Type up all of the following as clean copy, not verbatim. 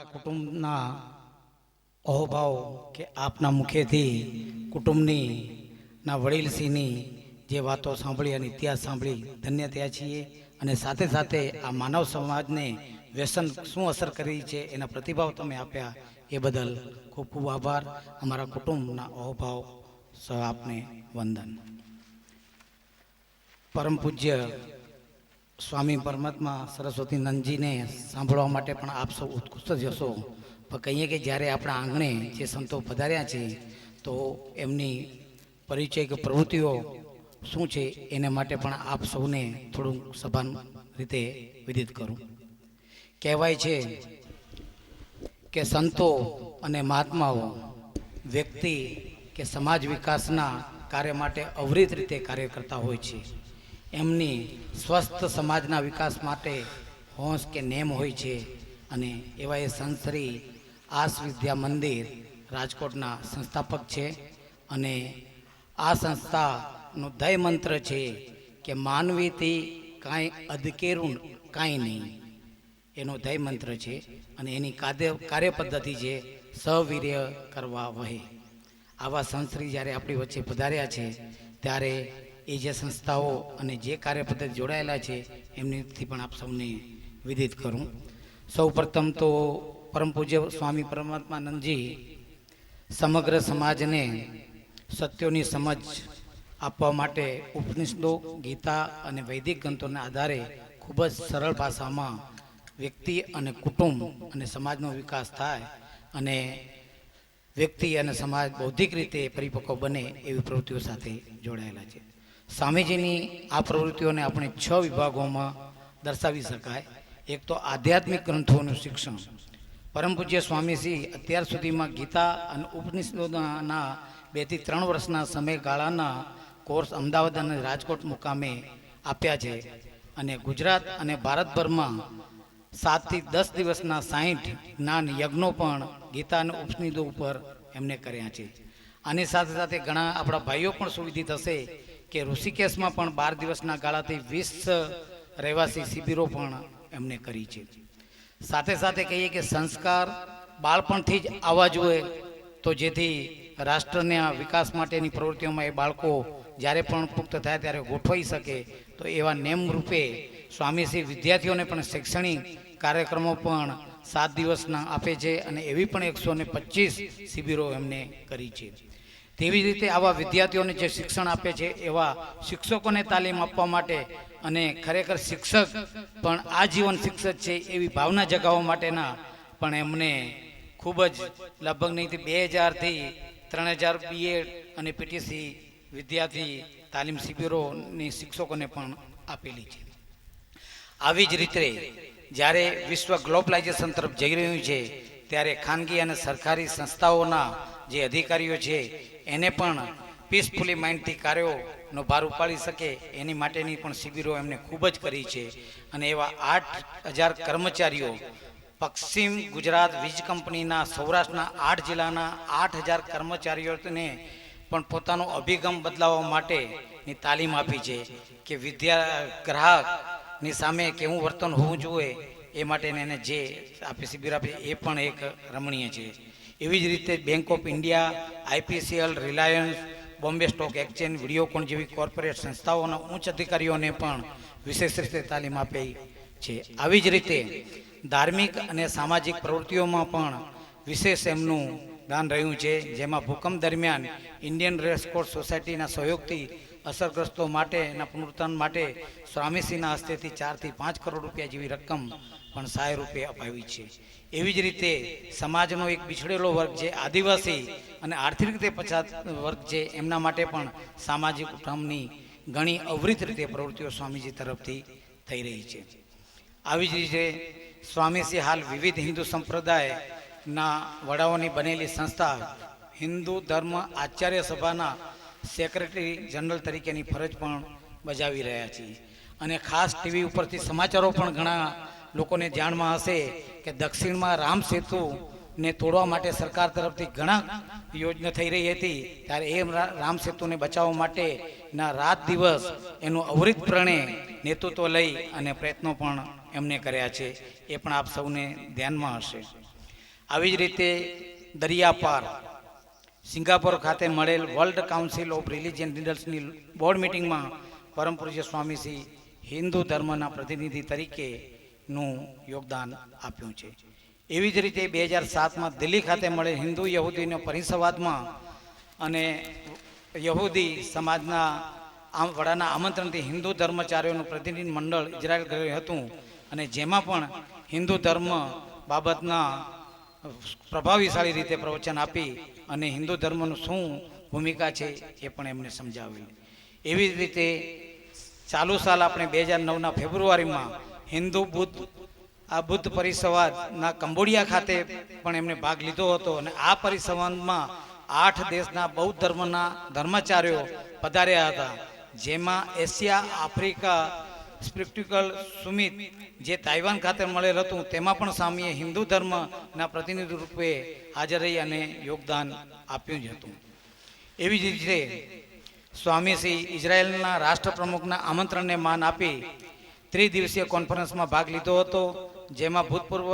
અમારા કુટુંબના અહોભાવ કે આપના મુખેથી કુટુંબની ના વડીલશ્રીની જે વાતો સાંભળી અને ઇતિહાસ સાંભળી ધન્ય થયા છીએ અને સાથે સાથે આ માનવ સમાજને વ્યસન શું અસર કરી છે એના પ્રતિભાવ તમે આપ્યા એ બદલ ખૂબ ખૂબ આભાર. અમારા કુટુંબના અહોભાવ સહ આપને વંદન. પરમ પૂજ્ય સ્વામી પરમાત્મા સરસ્વતી નંદજીને સાંભળવા માટે પણ આપ સૌ ઉત્કૃષ્ટ જ હશો. પણ કહીએ કે જ્યારે આપણા આંગણે જે સંતો પધાર્યા છે તો એમની પરિચય કે પ્રવૃત્તિઓ શું છે એના માટે પણ આપ સૌને થોડું સભાન રીતે વિદિત કરું. કહેવાય છે કે સંતો અને મહાત્માઓ વ્યક્તિ કે સમાજ વિકાસના કાર્ય માટે અવિરત રીતે કાર્ય કરતા હોય છે. એમની સ્વસ્થ સમાજના વિકાસ માટે હોંશ કે નેમ હોય છે અને એવા એ સંત શ્રી આસ વિદ્યા મંદિર રાજકોટના સંસ્થાપક છે અને આ સંસ્થાનો દય મંત્ર છે કે માનવીથી કાંઈ અધકેરું કાંઈ નહીં, એનો દય મંત્ર છે અને એની કાર્ય પદ્ધતિ છે સવીર્ય કરવા વહે. આવા સંતશ્રી જ્યારે આપણી વચ્ચે પધાર્યા છે ત્યારે એ જે સંસ્થાઓ અને જે કાર્ય પદ્ધતિ જોડાયેલા છે એમનીથી પણ આપ સૌને વિદિત કરું. સૌ પ્રથમ તો પરમ પૂજ્ય સ્વામી પરમાત્માનંદજી સમગ્ર સમાજને સત્યોની સમજ આપવા માટે ઉપનિષદો, ગીતા અને વૈદિક ગ્રંથોના આધારે ખૂબ જ સરળ ભાષામાં વ્યક્તિ અને કુટુંબ અને સમાજનો વિકાસ થાય અને વ્યક્તિ અને સમાજ બૌદ્ધિક રીતે પરિપક્વ બને એવી પ્રવૃત્તિઓ સાથે જોડાયેલા છે. સ્વામીજીની આ પ્રવૃત્તિઓને આપણે 6 વિભાગોમાં દર્શાવી શકાય. એક તો આધ્યાત્મિક ગ્રંથોનું શિક્ષણ. પરમ પૂજ્ય સ્વામીશ્રી અત્યાર સુધીમાં ગીતા અને ઉપનિષદોના 2 થી 3 વર્ષના સમયગાળાના કોર્સ અમદાવાદ અને રાજકોટ મુકામે આપ્યા છે અને ગુજરાત અને ભારતભરમાં 7 થી 10 દિવસના 60 જ્ઞાન યજ્ઞો પણ ગીતા અને ઉપનિષદો ઉપર એમને કર્યા છે. આની સાથે સાથે ઘણા આપણા ભાઈઓ પણ સુવિધિત હશે કે ઋષિકેશમાં પણ 12 દિવસના ગાળાથી 20 રહેવાસી શિબિરો પણ એમને કરી છે. સાથે સાથે કહીએ કે સંસ્કાર બાળપણથી જ આવવા જોઈએ તો જેથી રાષ્ટ્રના વિકાસ માટેની પ્રવૃત્તિઓમાં એ બાળકો જ્યારે પણ પુખ્ત થાય ત્યારે ગોઠવાઈ શકે. તો એવા નેમ રૂપે સ્વામીશ્રી વિદ્યાર્થીઓને પણ શૈક્ષણિક કાર્યક્રમો પણ 7 દિવસના આપે છે અને એવી પણ 125 શિબિરો એમને કરી છે. તેવી જ રીતે આવા વિદ્યાર્થીઓને જે શિક્ષણ આપે છે એવા શિક્ષકોને તાલીમ આપવા માટે અને ખરેખર શિક્ષક પણ આજીવન શિક્ષક છે એવી ભાવના જગાવવા માટેના પણ એમને ખૂબ જ લગભગ નહીંથી 2000 થી 3000 બીએડ અને પીટીસી વિદ્યાર્થી તાલીમ શિબિરોની શિક્ષકોને પણ આપેલી છે. આવી જ રીતે જ્યારે વિશ્વ ગ્લોબલાઇઝેશન તરફ જઈ રહ્યું છે ત્યારે ખાનગી અને સરકારી સંસ્થાઓના જે અધિકારીઓ છે એને પણ પીસફુલી માઇન્ડથી કાર્યોનો ભાર ઉપાડી શકે એની માટેની પણ શિબિરો એમને ખૂબ જ કરી છે અને એવા 8000 કર્મચારીઓ પશ્ચિમ ગુજરાત વીજ કંપનીના સૌરાષ્ટ્રના 8 જિલ્લાના 8000 કર્મચારીઓને પણ પોતાનો અભિગમ બદલાવવા માટેની તાલીમ આપી છે કે ગ્રાહકની સામે કેવું વર્તન હોવું જોઈએ એ માટે એને જે આપી શિબિર આપી એ પણ એક રમણીય છે. એવી જ રીતે bank of India, IPCL, Reliance, Bombay stock exchange, Videocon જેવી કોર્પોરેટ સંસ્થાઓના ઉચ્ચ અધિકારીઓને પણ વિશેષ રીતે તાલીમ આપી છે. આવી જ રીતે ધાર્મિક અને સામાજિક પ્રવૃત્તિઓમાં પણ વિશેષ એમનું દાન રહ્યું છે. જેમાં ભૂકંપ દરમિયાન ઇન્ડિયન રેસકોર્સ સોસાયટીના સહયોગથી અસરગ્રસ્તો માટેના પુનરુત્થાન માટે સ્વામીશ્રીના હસ્તેથી 4 થી 5 કરોડ રૂપિયા જેવી રકમ પણ સહાય રૂપે અપાવી છે. એવી જ રીતે સમાજનો એક બિછડેલો વર્ગ છે આદિવાસી અને આર્થિક રીતે પછાત વર્ગ છે એમના માટે પણ સામાજિક ઉપક્રમની ઘણી અવિરત રીતે પ્રવૃત્તિઓ સ્વામીજી તરફથી થઈ રહી છે. આવી જ રીતે સ્વામીશ્રી હાલ વિવિધ હિન્દુ સંપ્રદાયના વડાઓની બનેલી સંસ્થા હિન્દુ ધર્મ આચાર્ય સભાના સેક્રેટરી જનરલ તરીકેની ફરજ પણ બજાવી રહ્યા છે. અને ખાસ ટીવી ઉપરથી સમાચારો પણ ઘણા લોકોને જાણમાં હશે કે દક્ષિણમાં રામ સેતુને તોડવા માટે સરકાર તરફથી ઘણા યોજના થઈ રહી હતી ત્યારે એ રામ સેતુને બચાવવા માટેના રાત દિવસ એનું અવિરતપણે નેતૃત્વ લઈ અને પ્રયત્નો પણ એમને કર્યા છે. એ પણ આપ સૌને ધ્યાનમાં હશે. આવી જ રીતે દરિયા પાર સિંગાપોર ખાતે મળેલ વર્લ્ડ કાઉન્સિલ ઓફ રિલિજિયન લીડર્સની બોર્ડ મિટિંગમાં પરમ પૂજ્ય સ્વામીશ્રી હિન્દુ ધર્મના પ્રતિનિધિ તરીકેનું યોગદાન આપ્યું છે. એવી જ રીતે 2007માં દિલ્હી ખાતે મળેલ હિન્દુ યહૂદીનો પરિસંવાદમાં અને યહૂદી સમાજના વડાના આમંત્રણથી હિન્દુ ધર્મચાર્યોનું પ્રતિનિધિ મંડળ ઇઝરાયલ ગયું હતું અને જેમાં પણ હિન્દુ ધર્મ બાબતના પ્રભાવશાળી રીતે પ્રવચન આપી અને હિન્દુ ધર્મનું શું ભૂમિકા છે એ પણ એમને સમજાવી. એવી જ રીતે ચાલુ સાલ આપણે 2009ના ફેબ્રુઆરીમાં હિન્દુ બુદ્ધ પરિસંવાદના કંબોડિયા ખાતે પણ એમને ભાગ લીધો હતો અને આ પરિસંવાદમાં 8 દેશના બૌદ્ધ ધર્મના ધર્માચાર્યો પધાર્યા હતા, જેમાં એશિયા આફ્રિકા સ્પિરિચ્યુઅલ સુમિત જે તાઇવાન ખાતે મળેલ હતું તેમાં પણ સ્વામીએ હિન્દુ ધર્મના પ્રતિનિધિ રૂપે હાજર રહી અને યોગદાન આપ્યું જ હતું. એવી જ રીતે સ્વામીશ્રી ઇઝરાયેલના રાષ્ટ્રપ્રમુખના આમંત્રણને માન આપી ત્રિદિવસીય કોન્ફરન્સમાં ભાગ લીધો હતો, જેમાં ભૂતપૂર્વ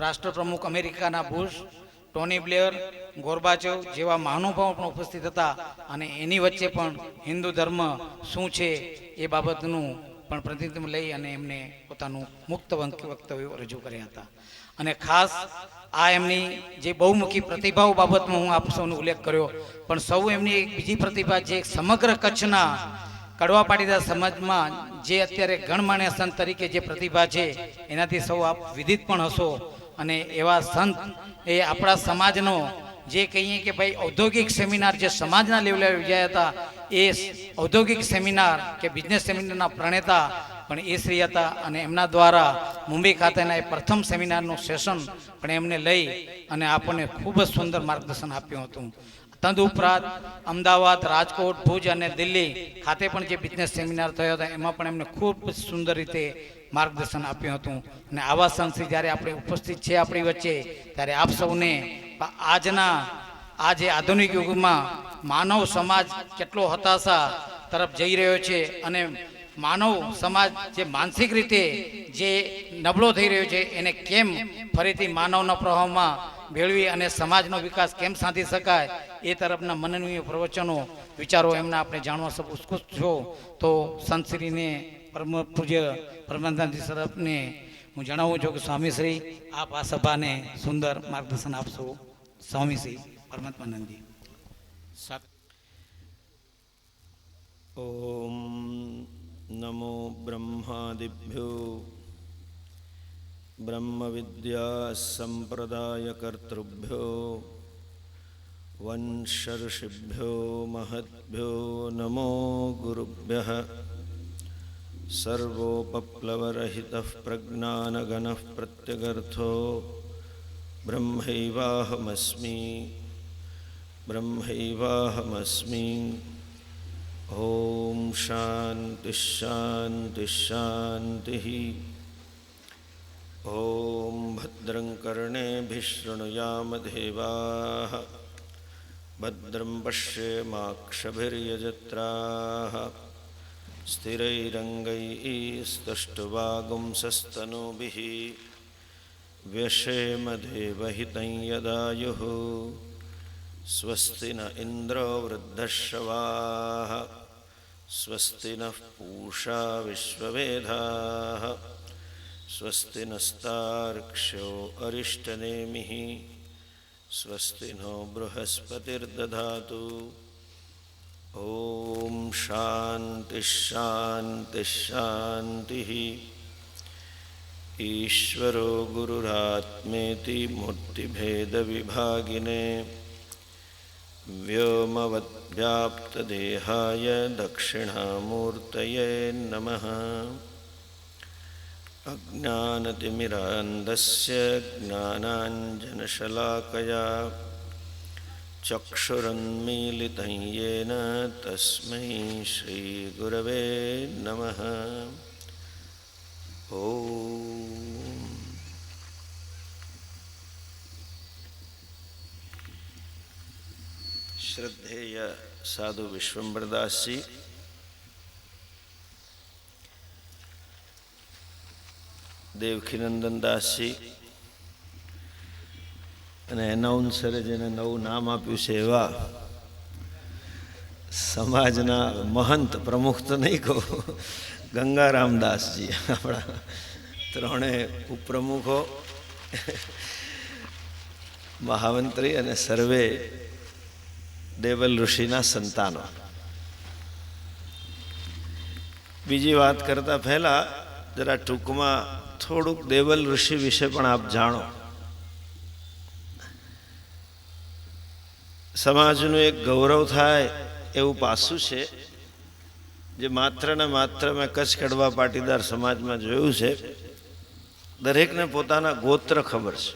રાષ્ટ્રપ્રમુખ અમેરિકાના બુશ, ટોની બ્લેયર, ગોર્બાચોવ જેવા મહાનુભાવો પણ ઉપસ્થિત હતા અને એની વચ્ચે પણ હિન્દુ ધર્મ શું છે એ બાબતનું પણ પ્રતિનિધિત્વ લઈ અને એમને પોતાનું મુક્ત વક્તવ્યો રજૂ કર્યા હતા. અને ખાસ આ એમની જે બહુમુખી પ્રતિભાઓ બાબતમાં હું આપ સૌનો ઉલ્લેખ કર્યો, પણ સૌ એમની એક બીજી પ્રતિભા જે સમગ્ર કચ્છના કડવા પાટીદાર સમાજમાં જે અત્યારે ગણમાન્ય સંત તરીકે જે પ્રતિભા છે એનાથી સૌ આપ વિદિત પણ હશો. અને એવા સંત એ આપણા સમાજનો જે કહીએ કે ભાઈ ઔદ્યોગિક સેમિનાર જે સમાજના લેવલે યોજાયા હતા એ ઔદ્યોગિક સેમિનાર કે બિઝનેસ સેમિનારના પ્રણેતા પણ એ શ્રી હતા અને એમના દ્વારા મુંબઈ ખાતેના એ પ્રથમ સેમિનારનું સેશન પણ એમને લઈ અને આપણને ખૂબ જ સુંદર માર્ગદર્શન આપ્યું હતું. તદુપરાંત અમદાવાદ, રાજકોટ, ભુજ અને દિલ્હી ખાતે પણ જે બિઝનેસ સેમિનાર થયો હતો એમાં પણ એમને ખૂબ સુંદર રીતે માર્ગદર્શન આપ્યું હતું. અને આવા સંતશ્રી જ્યારે આપણે ઉપસ્થિત છે આપણી વચ્ચે ત્યારે આપ સૌને આજના આ જે આધુનિક યુગમાં માનવ સમાજ કેટલો હતાશા તરફ જઈ રહ્યો છે અને માનવ સમાજ જે માનસિક રીતે જે નબળો થઈ રહ્યો છે એને કેમ ફરીથી માનવના પ્રવાહમાં મેળવી અને સમાજનો વિકાસ કેમ સાધી શકાય એ તરફના મનનીય પ્રવચનો વિચારો એમના આપણે જાણવા સૌ ઉત્સુક છો. તો સંતશ્રીને પરમ પૂજ્ય પરમાનંદજી તરફને હું જણાવું છું કે સ્વામીશ્રી આપ આ સભાને સુંદર માર્ગદર્શન આપશો. સ્વામીશ્રી પરમાત્માનંદજી. ઓમ નમો બ્રહ્માદિભ્યો બ્રહ્મ વિદ્યા સંપ્રદાય કર્તૃભ્યો વંશર્ષિભ્યો મહદ્ભ્યો નમો ગુરુભ્યઃ. સર્વોપપ્લવરહિતઃ પ્રજ્ઞાનગણઃ પ્રત્યગર્થો બ્રહ્મૈવાહમસ્મિ. ઓમ શાંતિ શાંતિ શાંતિ. ઓમ ભદ્રં કર્ણેભિઃ શૃણુયામ દેવાઃ ભદ્રં પશ્યેમાક્ષભિર્યજત્રાઃ સ્થિરૈરङ्गैस्तुष्टुवागुंसस्तनूभिः व्यशेम देवहितं यदायुः. स्वस्ति न इन्द्रो वृद्धश्रवाः स्वस्ति नः पूषा विश्ववेदाः स्वस्ति नस्तार्क्ष्यो अरिष्टनेमिः स्वस्ति नो बृहस्पतिर्दधातु. ओम शांति शांति शांति. ईश्वरो गुरुरात्मेति मूर्तिभेद विभागिने व्योमवद्व्याप्तदेहाय दक्षिणामूर्तये नमः. अज्ञानतिमिरान्धस्य ज्ञानाञ्जनशलाकया चक्षुरुन्मीलितं येन तस्मै श्रीगुरवे नमः. ओम श्रद्धेय साधु विश्वंभरदास जी, देवकीनंदन दास जी, અને એનાઉન્સરે જેને નવું નામ આપ્યું છે એવા સમાજના મહંત, પ્રમુખ તો નહીં કહું, ગંગારામદાસજી, આપણા ત્રણે ઉપપ્રમુખો, મહામંત્રી અને સર્વે દેવલ ઋષિના સંતાનો. બીજી વાત કરતા પહેલા જરા ટૂંકમાં થોડુંક દેવલ ઋષિ વિશે પણ આપ જાણો. સમાજનું એક ગૌરવ થાય એવું પાસું છે જે માત્ર ને માત્ર મેં કચ્છ કડવા પાટીદાર સમાજમાં જોયું છે. દરેકને પોતાના ગોત્ર ખબર છે.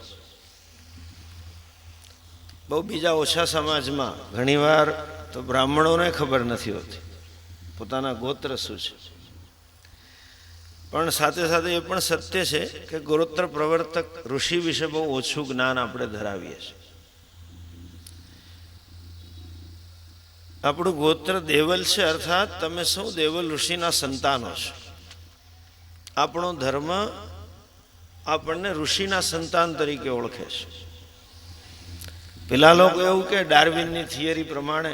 બહુ બીજા ઓછા સમાજમાં ઘણીવાર તો બ્રાહ્મણોને ખબર નથી હોતી પોતાના ગોત્ર શું છે. પણ સાથે સાથે એ પણ સત્ય છે કે ગોત્ર પ્રવર્તક ઋષિ વિશે બહુ ઓછું જ્ઞાન આપણે ધરાવીએ છીએ. આપણું ગોત્ર દેવલ છે, અર્થાત તમે સૌ દેવલ ઋષિના સંતાનો છો. આપણો ધર્મ આપણને ઋષિના સંતાન તરીકે ઓળખે છે. પેલા લોકો એવું કે ડાર્વિનની થિયરી પ્રમાણે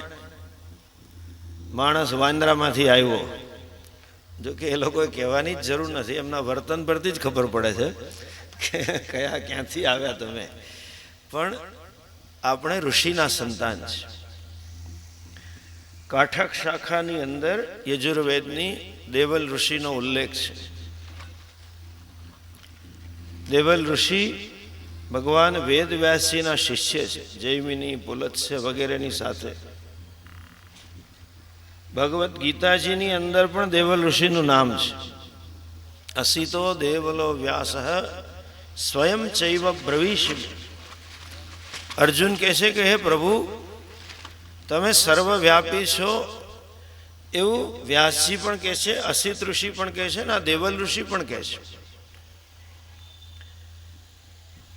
માણસ વાંદરામાંથી આવ્યો. જો કે એ લોકોએ કહેવાની જ જરૂર નથી, એમના વર્તન પરથી જ ખબર પડે છે કે ક્યાંથી આવ્યા તમે. પણ આપણે ઋષિના સંતાન છે. કાઠક શાખાની અંદર યજુર્વેદની દેવલ ઋષિનો ઉલ્લેખ છે. દેવલ ઋષિ ભગવાન વેદ વ્યાસજીના શિષ્ય છે. જૈમિની, પુલત્સ્ય વગેરેની સાથે ભગવદ્ ગીતાજીની અંદર પણ દેવલ ઋષિનું નામ છે. અસિતો દેવલો વ્યાસ સ્વયં ચૈવ બ્રવીષિ. અર્જુન કહે છે કે હે પ્રભુ, તમે સર્વવ્યાપી છો એવું વ્યાસજી પણ કહે છે, અસિત ઋષિ પણ કહે છે, અને આ દેવલ ઋષિ પણ કહે છે.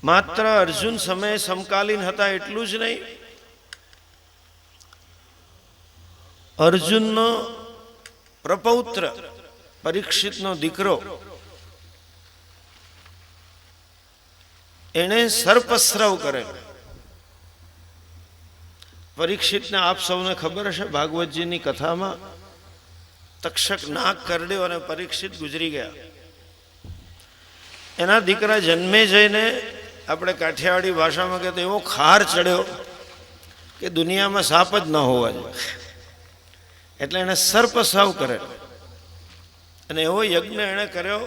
માત્ર અર્જુન સમયે સમકાલીન હતા એટલું જ નહીં, અર્જુનનો પ્રપૌત્ર પરીક્ષિતનો દીકરો એણે સર્પસ્રાવ કરેલો. પરીક્ષિતને આપ સૌને ખબર હશે, ભાગવતજીની કથામાં તક્ષક નાક કરડ્યો અને પરીક્ષિત ગુજરી ગયા. એના દીકરા જન્મે જઈને આપણે કાઠિયાવાડી ભાષામાં કહેતો એવો ખાર ચડ્યો કે દુનિયામાં સાપ જ ન હોવા જોઈએ. એટલે એણે સર્પસ્રાવ કરેલો અને એવો યજ્ઞ એણે કર્યો.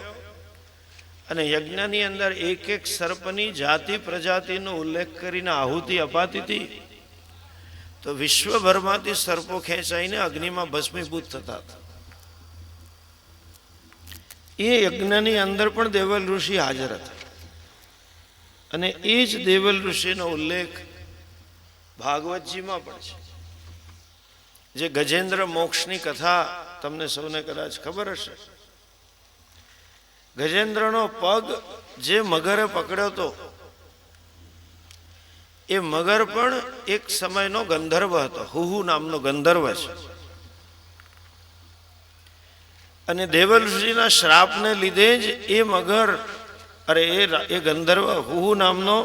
અને યજ્ઞની અંદર એક એક સર્પની જાતિ પ્રજાતિનો ઉલ્લેખ કરીને આહુતિ અપાતી હતી. તો વિશ્વભરમાંથી સર્પો ખેંચાઈને અગ્નિમાં ભસ્મીભૂત થતા હતા. એ યજ્ઞની અંદર પણ દેવલ ઋષિ હાજર હતા. અને એ જ દેવલ ઋષિનો ઉલ્લેખ ભાગવતજીમાં પણ છે. જે ગજેન્દ્ર મોક્ષની કથા તમને સૌને કદાચ ખબર હશે. ગજેન્દ્રનો પગ જે મગરે પકડ્યો હતો, એ મગર પણ એક સમયનો ગંધર્વ હતો. હુહુ નામનો ગંધર્વ છે. અને દેવલ ઋષિના શ્રાપને લીધે જ એ મગર એ ગંધર્વ હુહુ નામનો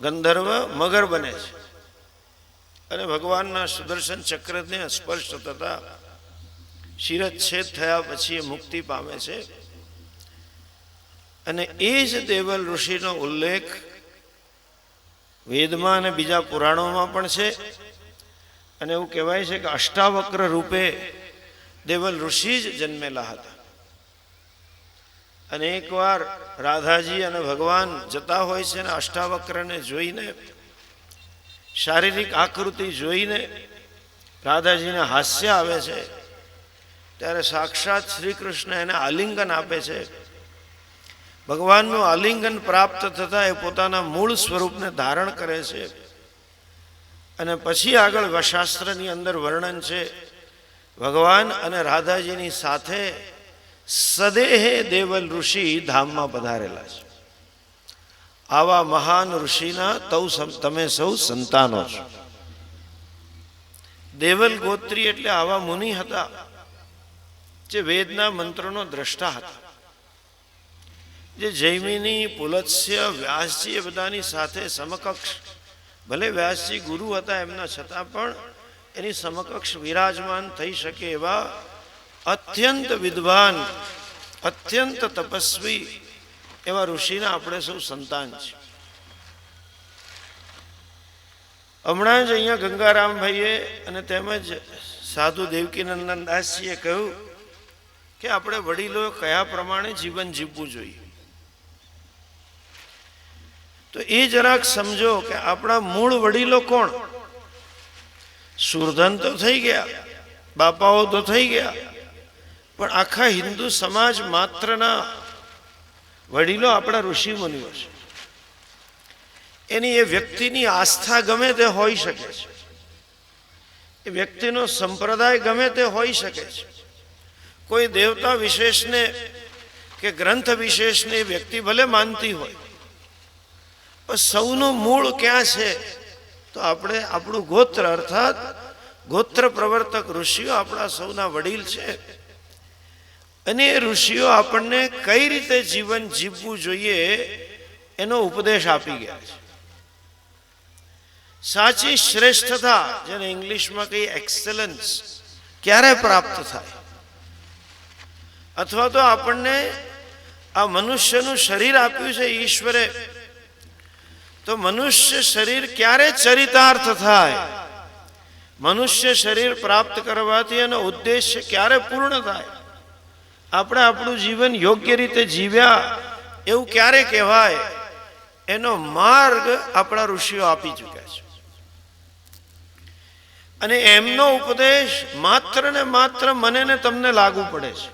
ગંધર્વ મગર બને છે. અને ભગવાનના સુદર્શન ચક્રને સ્પર્શ થતા શિરચ્છેદ થયા પછી એ મુક્તિ પામે છે. અને એ જ દેવલ ઋષિનો ઉલ્લેખ વેદમાં અને બીજા પુરાણોમાં પણ છે. અને એવું કહેવાય છે કે અષ્ટાવક્ર રૂપે દેવલ ઋષિ જ જન્મેલા હતા. અને એકવાર રાધાજી અને ભગવાન જતા હોય છે અને અષ્ટાવક્રને જોઈને, શારીરિક આકૃતિ જોઈને રાધાજીને હાસ્ય આવે છે. ત્યારે સાક્ષાત શ્રી કૃષ્ણ એને આલિંગન આપે છે. ભગવાનનું આલિંગન પ્રાપ્ત થતાં એ પોતાના મૂળ સ્વરૂપને ધારણ કરે છે. અને પછી આગળ શાસ્ત્રની અંદર વર્ણન છે, ભગવાન અને રાધાજીની સાથે સદેહે દેવલ ઋષિ ધામમાં પધારેલા છે. આવા મહાન ઋષિના તમે સૌ સંતાનો છો. દેવલ ગોત્રી એટલે આવા મુનિ હતા જે વેદના મંત્રોનો દ્રષ્ટા હતા. જે જૈમિની, પુલત્સ્ય, વ્યાસજી એ બધાની સાથે સમકક્ષ ભલે વ્યાસજી ગુરુ હતા એમના છતાં પણ એની સમકક્ષ વિરાજમાન થઈ શકે એવા અત્યંત વિદ્વાન, અત્યંત તપસ્વી એવા ઋષિના આપણે સૌ સંતાન છે. હમણાં જ અહીંયા ગંગારામભાઈએ અને તેમજ સાધુ દેવકીનંદન દાસજીએ કહ્યું કે આપણે વડીલો કયા પ્રમાણે જીવન જીવવું જોઈએ. તો એ જરાક સમજો કે આપણા મૂળ વડીલો કોણ? સુરધન તો થઈ ગયા, બાપાઓ તો થઈ ગયા, પણ આખા હિન્દુ સમાજ માત્રના વડીલો આપણા ઋષિ મુનિઓ છે. એની એ વ્યક્તિની આસ્થા ગમે તે હોઈ શકે છે, એ વ્યક્તિનો સંપ્રદાય ગમે તે હોઈ શકે છે. કોઈ દેવતા વિશેષને કે ગ્રંથ વિશેષને વ્યક્તિ ભલે માનતી હોય, પણ સૌનું મૂળ ક્યાં છે? તો આપણે આપણું ગોત્ર અર્થાત ગોત્ર પ્રવર્તક ઋષિઓ આપણા સૌના વડીલ છે. અને એ ઋષિઓ આપણને કઈ રીતે જીવન જીવવું જોઈએ એનો ઉપદેશ આપી ગયા છે. સાચી શ્રેષ્ઠતા, જેને ઇંગ્લિશમાં કહીએ એક્સેલન્સ, ક્યારે પ્રાપ્ત થાય? અથવા તો આપણને આ મનુષ્યનું શરીર આપ્યું છે ઈશ્વરે, તો મનુષ્ય શરીર ક્યારે ચરિતાર્થ થાય? મનુષ્ય શરીર પ્રાપ્ત કરવાથી એનો ઉદ્દેશ્ય ક્યારે પૂર્ણ થાય? આપણે આપણું જીવન યોગ્ય રીતે જીવ્યા એવું ક્યારે કહેવાય? એનો માર્ગ આપણા ઋષિઓ આપી ચૂક્યા છે. અને એમનો ઉપદેશ માત્ર ને માત્ર મને ને તમને લાગુ પડે છે.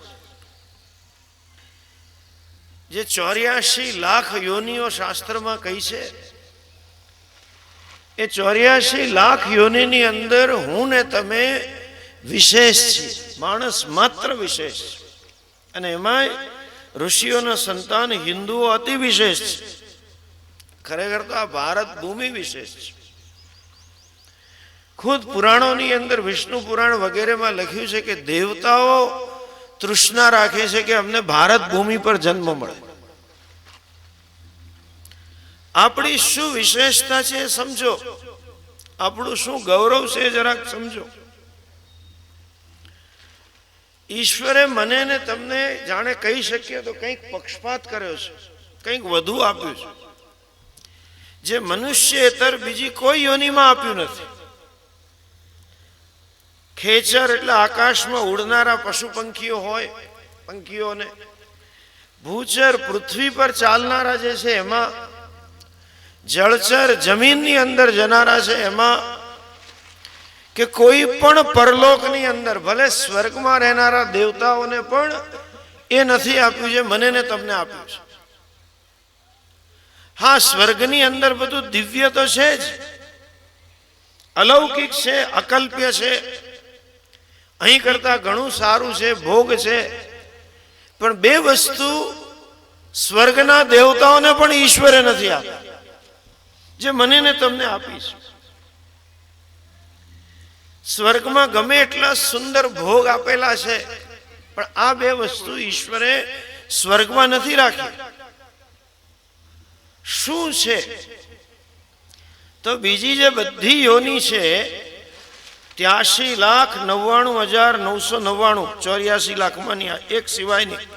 જે 84 લાખ યોનિઓ શાસ્ત્રમાં કહી છે, એ 84 લાખ યોનિની અંદર હું ને તમે વિશેષ છીએ. માણસ માત્ર વિશેષ છે. અને એમાંય ઋષિઓના સંતાન હિન્દુઓ અતિ વિશેષ છે. ખરેખર તો આ ભારત ભૂમિ વિશેષ છે. ખુદ પુરાણોની અંદર વિષ્ણુ પુરાણ વગેરેમાં લખ્યું છે કે દેવતાઓ તૃષ્ણા રાખે છે કે અમને ભારત ભૂમિ પર જન્મ મળે. આપણી શું વિશેષતા છે એ સમજો, આપણું શું ગૌરવ છે એ જરાક સમજો. ઈશ્વરે મને ને તમને જાણે કહી શકીએ તો કંઈક પક્ષપાત કર્યો છે, કંઈક વધુ આપ્યું છે, જે મનુષ્યેતર બીજી કોઈ યોનિમાં આપ્યું નથી. ખેચર એટલે આકાશમાં ઉડનારા પશુ પંખીઓ હોય, પંખીઓને. ભૂચર પૃથ્વી પર ચાલનારા જે છે એમાં, જળચર જમીનની અંદર જનારા છે એમાં, કે કોઈ પણ પરલોકની અંદર ભલે સ્વર્ગમાં રહેનારા દેવતાઓને પણ એ નથી આપ્યું જે મને ને તમને આપ્યું છે. હા, સ્વર્ગની અંદર બધું દિવ્ય તો છે જ, અલૌકિક છે, અકલ્પ્ય છે, અહીં કરતા ઘણું સારું છે, ભોગ છે. પણ બે વસ્તુ સ્વર્ગના દેવતાઓને પણ ઈશ્વરે નથી આપી જે મને ને તમને આપી છે. સ્વર્ગમાં ગમે એટલા સુંદર ભોગ આપેલા છે, પણ આ બે વસ્તુ ઈશ્વરે સ્વર્ગમાં નથી રાખી. શું છે? તો બીજી જે બધી યોની છે 83,99,999, 84 લાખમાંની એક સિવાયની,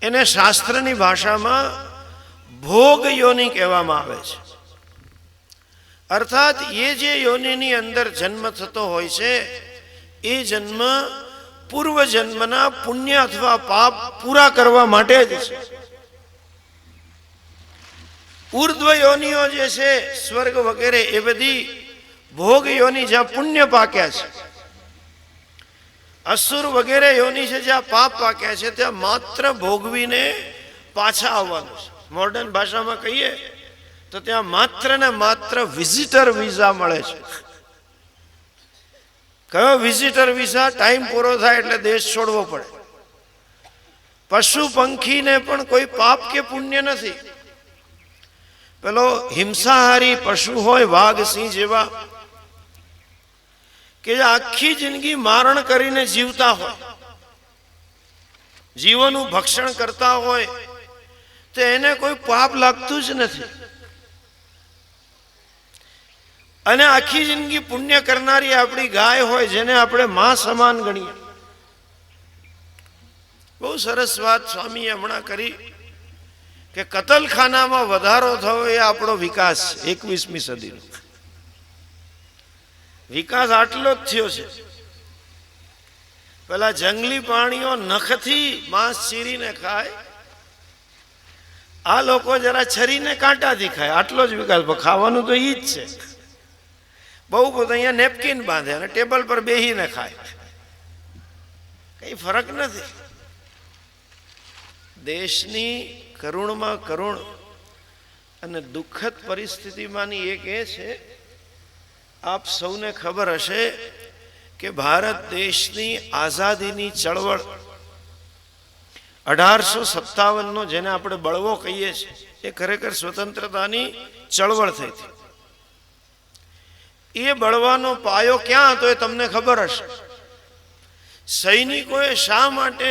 એને શાસ્ત્રની ભાષામાં ભોગ યોની કહેવામાં આવે છે. અર્થાત એ જે યોનિની અંદર જન્મ થતો હોય છે એ જન્મ પૂર્વ જન્મના પુણ્ય અથવા પાપ પૂરા કરવા માટે જ છે. ઉર્ધ્વ યોનિઓ જે છે સ્વર્ગ વગેરે એ બધી ભોગ યોની જ્યાં પુણ્ય પાક્યા છે. અસુર વગેરે યોની છે જ્યાં પાપ પાક્યા છે, ત્યાં માત્ર ભોગવીને પાછા આવવાનું છે. મોડર્ન ભાષામાં કહીએ તો ત્યાં માત્ર ને માત્ર વિઝિટર વિઝા મળે છે. કયો વિઝિટર વિઝા? ટાઈમ પૂરો થાય એટલે દેશ છોડવો પડે. પશુ પંખીને પણ કોઈ પાપ કે પુણ્ય નથી. પેલો હિંસાહારી પશુ હોય, વાઘ સિંહ જેવા, કે આખી જિંદગી મારણ કરીને જીવતા હોય, જીવોનું ભક્ષણ કરતા હોય, તો એને કોઈ પાપ લાગતું જ નથી. અને આખી જિંદગી પુણ્ય કરનારી આપણી ગાય હોય, જેને આપણે માં સમાન ગણીએ. બહુ સરસ વાત સ્વામીએ હમણાં કરી કે કતલખાનામાં વધારો થયો એ આપણો વિકાસ છે. 21મી સદીનો વિકાસ આટલો જ થયો છે. પેલા જંગલી પ્રાણીઓ નખથી માંસ ચીરીને ખાય, આ લોકો જરા છરીને કાંટાથી ખાય. આટલો જ વિકાસ. ખાવાનું તો ઈ જ છે. બહુ બધું અહીંયા નેપકિન બાંધે અને ટેબલ પર બેહીને ખાય, કઈ ફરક નથી. દેશની કરુણમાં કરુણ અને દુઃખદ પરિસ્થિતિમાંની એક એ છે, આપ સૌને ખબર હશે કે ભારત દેશની આઝાદીની ચળવળ 1857નો જેને આપણે બળવો કહીએ છીએ, એ ખરેખર સ્વતંત્રતાની ચળવળ થઈ હતી. એ બળવાનો પાયો ક્યાં હતો એ તમને ખબર હશે. સૈનિકોએ શા માટે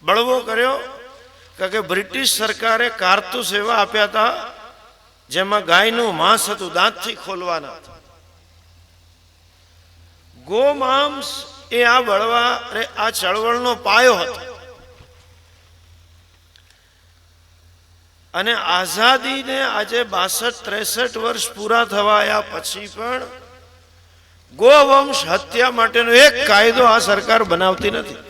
બળવો કર્યો? કારણ કે બ્રિટિશ સરકારે કારતૂસ એવા આપ્યા હતા જેમાં ગાયનું માંસ હતું, દાંતથી ખોલવાના હતા. ગોમાંસ એ આ બળવા આ ચળવળનો પાયો હતો. અને આઝાદીને આજે 62-63 વર્ષ પૂરા થવાયા પછી પણ ગોવંશ હત્યા માટેનો એક કાયદો આ સરકાર બનાવતી નથી.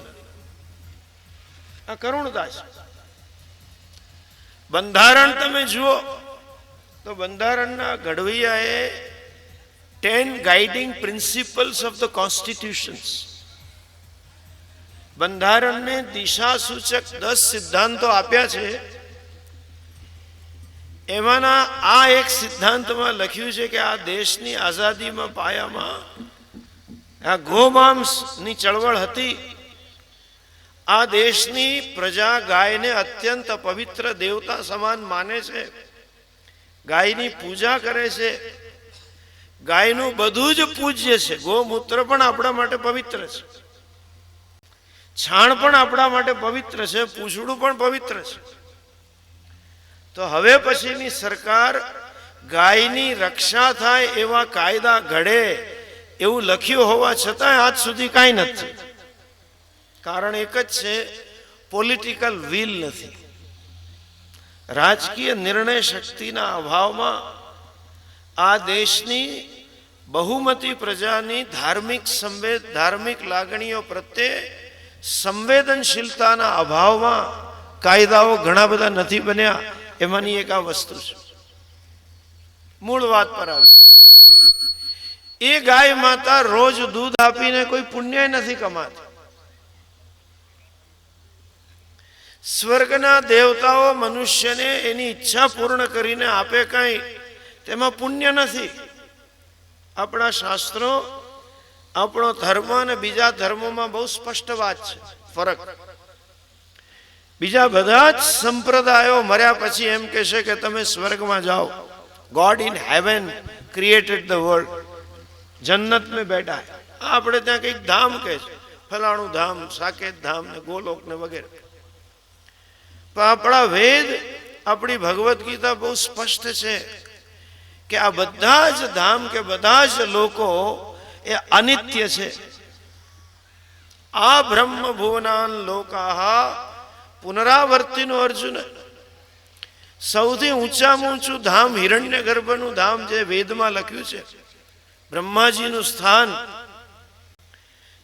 આ કરુણતા છે. બંધારણ તમે જુઓ તો બંધારણના ઘડવૈયાએ 10 ગાઇડિંગ પ્રિન્સિપલ્સ ઓફ ધ કોન્સ્ટિટ્યુશન્સ, બંધારણને દિશા સૂચક 10 સિદ્ધાંતો આપ્યા છે. એમાંના આ એક સિદ્ધાંતમાં લખ્યું છે કે આ દેશની આઝાદીમાં પાયામાં આ ગોમાંસની ચળવળ હતી. આ દેશની પ્રજા ગાયને અત્યંત પવિત્ર દેવતા સમાન માને છે, ગાયની પૂજા કરે છે, ગાયનું બધું જ પૂજ્ય છે. ગોમૂત્ર પણ આપણા માટે પવિત્ર છે, છાણ પણ આપણા માટે પવિત્ર છે, પૂંછડું પણ પવિત્ર છે. તો હવે પછીની સરકાર ગાયની રક્ષા થાય એવા કાયદા ઘડે એવું લખ્યું હોવા છતાં આજ સુધી કાંઈ નથી. કારણ એક જ છે, પોલિટિકલ વિલ નથી. રાજકીય નિર્ણય શક્તિના અભાવમાં આ દેશની બહુમતી પ્રજાની ધાર્મિક લાગણીઓ પ્રત્યે સંવેદનશીલતાના અભાવમાં કાયદાઓ ઘણા બધા નથી બન્યા. એમાંની એક આ વસ્તુ છે. મૂળ વાત પર આવી, એ ગાય માતા રોજ દૂધ આપીને કોઈ પુણ્ય નથી કમાતી. સ્વર્ગના દેવતાઓ મનુષ્યને એની ઈચ્છા પૂર્ણ કરીને આપે કઈ, તેમાં પુણ્ય નથી. આપણા શાસ્ત્રો, આપણો ધર્મ અને બીજા ધર્મોમાં બહુ સ્પષ્ટ વાત છે, ફરક. બીજા બધા જ સંપ્રદાયો મર્યા પછી એમ કહેશે કે તમે સ્વર્ગમાં જાઓ. God in heaven created the world, જન્નત में બેઠા. આપણે ત્યાં કંઈક ધામ કહે છે, ફલાણું ધામ, સાકેત ધામ ને ગોલોક ને વગેરે. પણ આપણા વેદ, આપણી ભગવદ્ ગીતા બહુ સ્પષ્ટ છે કે આ બધા જ ધામ કે બધા જ લોકો એ અનિત્ય છે. આ બ્રહ્મ ભુવનાન લોકાહ પુનરાવર્તિનો અર્જુન. સૌથી ઊંચામાં ઊંચું ધામ હિરણ્ય ગર્ભનું ધામ જે વેદમાં લખ્યું છે, બ્રહ્માજીનું સ્થાન,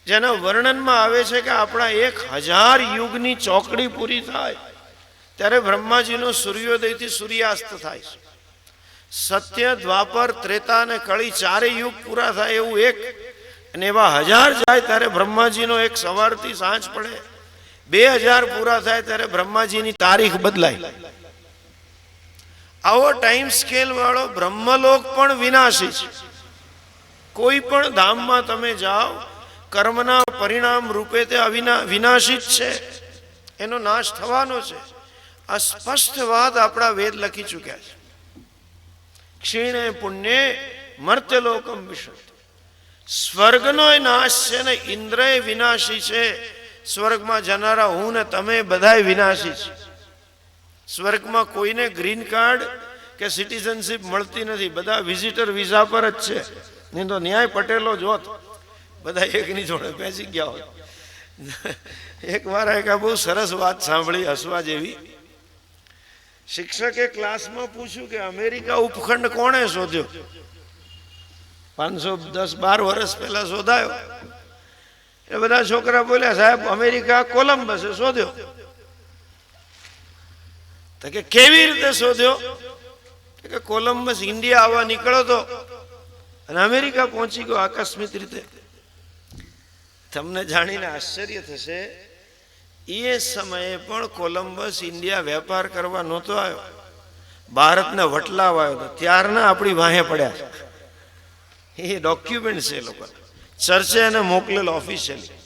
જેના વર્ણનમાં આવે છે કે આપણા 1000 યુગની ચોકડી પૂરી થાય ત્યારે બ્રહ્માજીનો સૂર્યોદયથી સૂર્યાસ્ત થાય છે. સત્ય, દ્વાપર, ત્રેતા અને કળી 4 યુગ પૂરા થાય એવું એક, અને એવા 1000 જાય ત્યારે બ્રહ્માજીનો એક સવારથી સાંજ પડે. 2000 પૂરા થાય ત્યારે બ્રહ્માજીની તારીખ બદલાય. આવો ટાઈમ સ્કેલ વાળો બ્રહ્મલોક પણ વિનાશી છે. કોઈ પણ ધામમાં તમે જાઓ, કર્મના પરિણામ રૂપે તે વિનાશી જ છે, એનો નાશ થવાનો છે. આ સ્પષ્ટ વાત આપણા વેદ લખી ચૂક્યા છે. ક્ષીણે પુણ્યે મર્ત્યલોકમ વિશંતિ. સ્વર્ગનો નાશ છે ને ઇન્દ્રય વિનાશી છે. સ્વર્ગમાં જનારા હું ને તમે બધાય વિનાશી છે. સ્વર્ગમાં કોઈને ગ્રીન કાર્ડ કે સિટીઝનશીપ મળતી નથી, બધા વિઝિટર વિઝા પર જ છે. નહીં તો ન્યાય પટેલો જોત બધા એકની જોડે બેસી ગયા હોત. એક વાર એક બહુ સરસ વાત સાંભળી હસવા જેવી. શિક્ષકે ક્લાસમાં પૂછ્યું કે અમેરિકા ઉપખંડ કોણે શોધ્યો? 510-12 વર્ષ પહેલા શોધાયો. એ બધા છોકરા બોલ્યા, સાહેબ અમેરિકા કોલંબસે શોધ્યો. તો કે કેવી રીતે શોધ્યો? કે કોલંબસ ઇન્ડિયા આવવા નીકળ્યો તો અને અમેરિકા પહોંચી ગયો આકસ્મિક રીતે. તમને જાણીને આશ્ચર્ય થશે, એ સમયે પણ કોલંબસ ઇન્ડિયા વેપાર કરવા નહોતો આવ્યો, ભારતને વટલાવા આવ્યો હતો. ત્યારના આપણી વાહે પડ્યા છે. એ ડોક્યુમેન્ટ છે લોકો ચર્ચે એને મોકલેલો ઓફિશિયલી.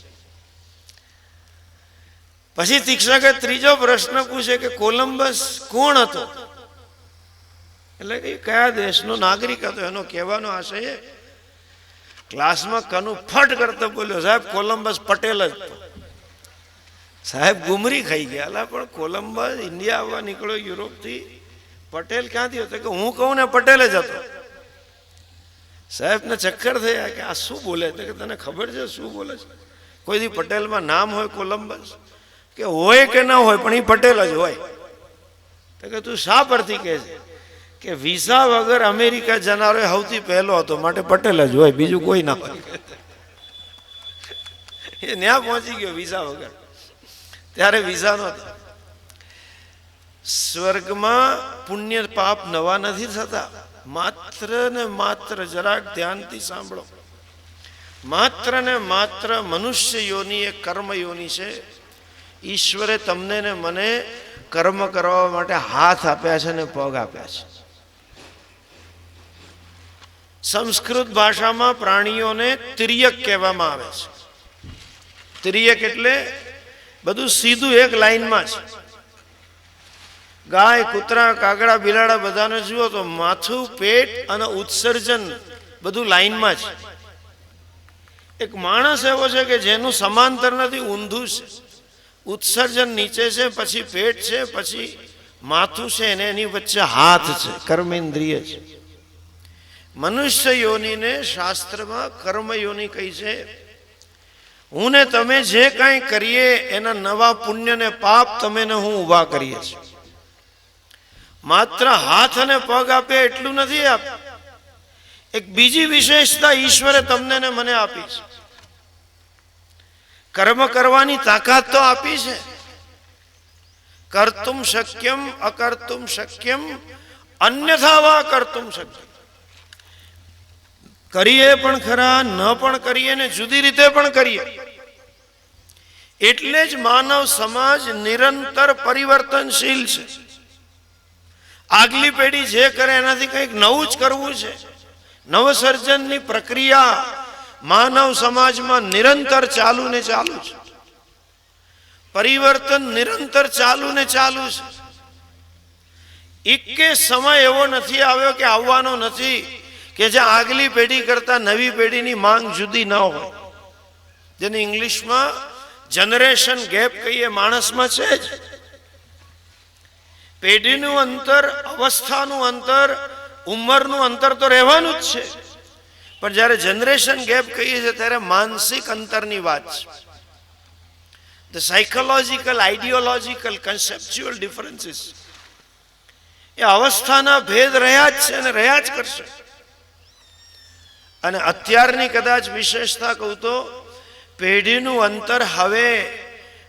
પછી શિક્ષકે ત્રીજો પ્રશ્ન પૂછે કે કોલંબસ કોણ હતો? એટલે કે કયા દેશનો નાગરિક હતો એનો કહેવાનો આશય. ક્લાસમાં કનું ફટ કરતો બોલ્યો, સાહેબ કોલંબસ પટેલ જ હતો. સાહેબ ગુમરી ખાઈ ગયા. અલા પણ કોલંબસ ઇન્ડિયા આવવા નીકળ્યો યુરોપથી, પટેલ ક્યાંથી હતો? કે હું કહું ને પટેલ જ હતો. સાહેબને ચક્કર થયા કે આ શું બોલે છે, કે તને ખબર છે શું બોલે છે? કોઈ દી પટેલમાં નામ હોય કોલંબસ? કે હોય કે ના હોય પણ એ પટેલ જ હોય. તો કે તું શા પરથી કહે છે? કે વિઝા વગર અમેરિકા જનારો સૌથી પહેલો હતો, માટે પટેલ જ હોય, બીજું કોઈ ના હોય. એ ત્યાં પહોંચી ગયો વિઝા વગર. ત્યારે વિઝા નહોતો. સ્વર્ગમાં પુણ્ય પાપ નવા નથી થતા. માત્ર ને માત્ર જરાક ધ્યાનથી સાંભળો, માત્ર ને માત્ર મનુષ્ય યોની એ કર્મ યોની છે. ઈશ્વરે તમને ને મને કર્મ કરવા માટે હાથ આપ્યા છે ને પગ આપ્યા છે. સંસ્કૃત ભાષામાં પ્રાણીઓને તિર્યક કહેવામાં આવે છે. તિર્યક એટલે બધું સીધું એક લાઈનમાં છે. ગાય, કૂતરા, કાગડા, બિલાડા બધાને જુઓ તો માથું, પેટ અને ઉત્સર્જન બધું લાઈનમાં છે. એક માણસ એવો છે કે જેનું સમાંતર નથી, ઊંધું છે. ઉત્સર્જન નીચે છે, પછી પેટ છે, પછી માથું છે, અને એની વચ્ચે હાથ છે, કર્મેન્દ્રિય છે. મનુષ્ય યોનિને શાસ્ત્રમાં કર્મ યોનિ કહી છે. હું ને તમે જે કાંઈ કરીએ એના નવા પુણ્ય ને પાપ તમે ને હું ઉભા કરીએ છીએ. માત્ર હાથ અને પગ આપે એટલું નથી આપ્યું, એક બીજી વિશેષતા ઈશ્વરે તમને ને મને આપી છે. કર્મ કરવાની તાકાત તો આપી છે. કર્તુમ શક્યમ અકર્તુમ શક્યમ અન્યથા વા કર્તુમ શક્યમ. કરીએ પણ ખરા, ન પણ કરીએ ને જુદી રીતે પણ કરીએ. એટલે જ માનવ સમાજ નિરંતર પરિવર્તનશીલ છે. આગલી પેઢી જે કરે એનાથી કંઈક નવું જ કરવું છે. નવસર્જનની પ્રક્રિયા માનવ સમાજમાં નિરંતર ચાલુ ને ચાલુ છે. પરિવર્તન નિરંતર ચાલુ ને ચાલુ છે. એકે સમય એવો નથી આવ્યો કે આવવાનો નથી કે જ્યાં આગલી પેઢી કરતા નવી પેઢીની માંગ જુદી ન હોય. જેને ઇંગ્લિશમાં જનરેશન ગેપ કહીએ, માણસમાં છે જ. પેઢીનું અંતર, અવસ્થાનું અંતર, ઉંમરનું અંતર તો રહેવાનું જ છે, પણ જ્યારે જનરેશન ગેપ કહીએ છીએ ત્યારે માનસિક અંતરની વાત છે. ધ સાયકોલોજીકલ, આઈડિયોલોજીકલ, કન્સેપ્ચ્યુઅલ ડિફરન્સીસ એ અવસ્થાના ભેદ રહ્યા જ છે અને રહ્યા જ કરશે. અને અત્યારની કદાચ વિશેષતા કહું તો પેઢીનું અંતર હવે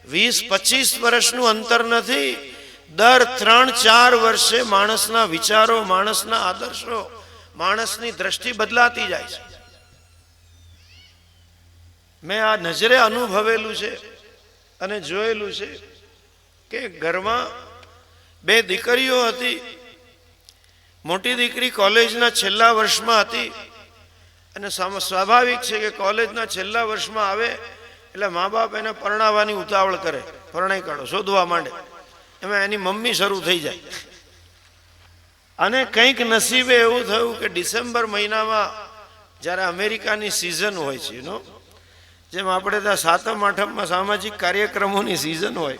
20-25 વર્ષનું અંતર નથી. દર 3-4 વર્ષે માણસના વિચારો, માણસના આદર્શો, માણસની દ્રષ્ટિ બદલાતી જાય છે. મેં આ નજરે અનુભવેલું છે અને જોયેલું છે કે ઘરમાં 2 દીકરીઓ હતી. મોટી દીકરી કોલેજના છેલ્લા વર્ષમાં હતી અને સ્વાભાવિક છે કે કોલેજના છેલ્લા વર્ષમાં આવે એટલે મા બાપ એને પરણાવવાની ઉતાવળ કરે, પરણાઈ કાઢો, શોધવા માંડે. એમાં એની મમ્મી શરૂ થઈ જાય. અને કંઈક નસીબે એવું થયું કે ડિસેમ્બર મહિનામાં જ્યારે અમેરિકાની સિઝન હોય છે, જેમ આપણે ત્યાં 7મ 8મમાં સામાજિક કાર્યક્રમોની સિઝન હોય,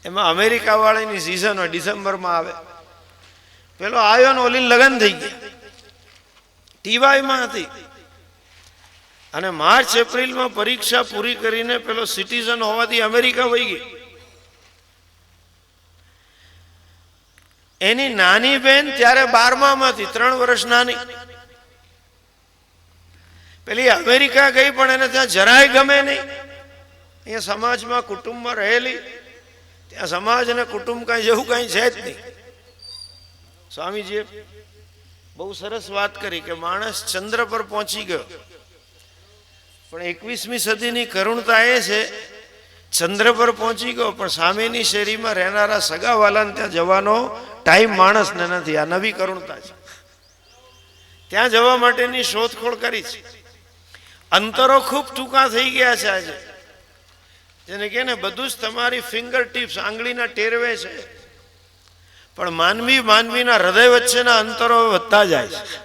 એમાં અમેરિકાવાળાની સિઝન હોય, ડિસેમ્બરમાં આવે. પેલો આવ્યો ને ઓલી લગ્ન થઈ ગયા, ટીવાયમાં હતી, અને માર્ચ એપ્રિલમાં પરીક્ષા પૂરી કરીને પેલો સિટીઝન હોવાથી અમેરિકા વહી ગઈ. એની નાની બેન ત્યારે 12માં હતી, 3 વર્ષ નાની. પેલી અમેરિકા ગઈ પણ એને ત્યાં જરાય ગમે નહીં. અહીંયા સમાજમાં કુટુંબમાં રહેલી, ત્યાં સમાજ અને કુટુંબ કાંઈ જેવું કાંઈ છે જ નહીં. સ્વામીજીએ બહુ સરસ વાત કરી કે માણસ ચંદ્ર પર પહોંચી ગયો, પણ 21મી સદીની કરુણતા એ છે, ચંદ્ર પર પહોંચી ગયો પણ સામેની શેરીમાં રહેનારા સગાવાલાને ત્યાં જવાનો ટાઈમ માણસને નથી. આ નવી કરુણતા છે. ત્યાં જવા માટેની શોધખોળ કરી છે. અંતરો ખૂબ ટૂંકા થઈ ગયા છે આજે, જેને કે ને બધું જ તમારી ફિંગર ટિપ્સ, આંગળીના ટેરવે છે, પણ માનવીના હૃદય વચ્ચેના અંતરો વધતા જાય છે.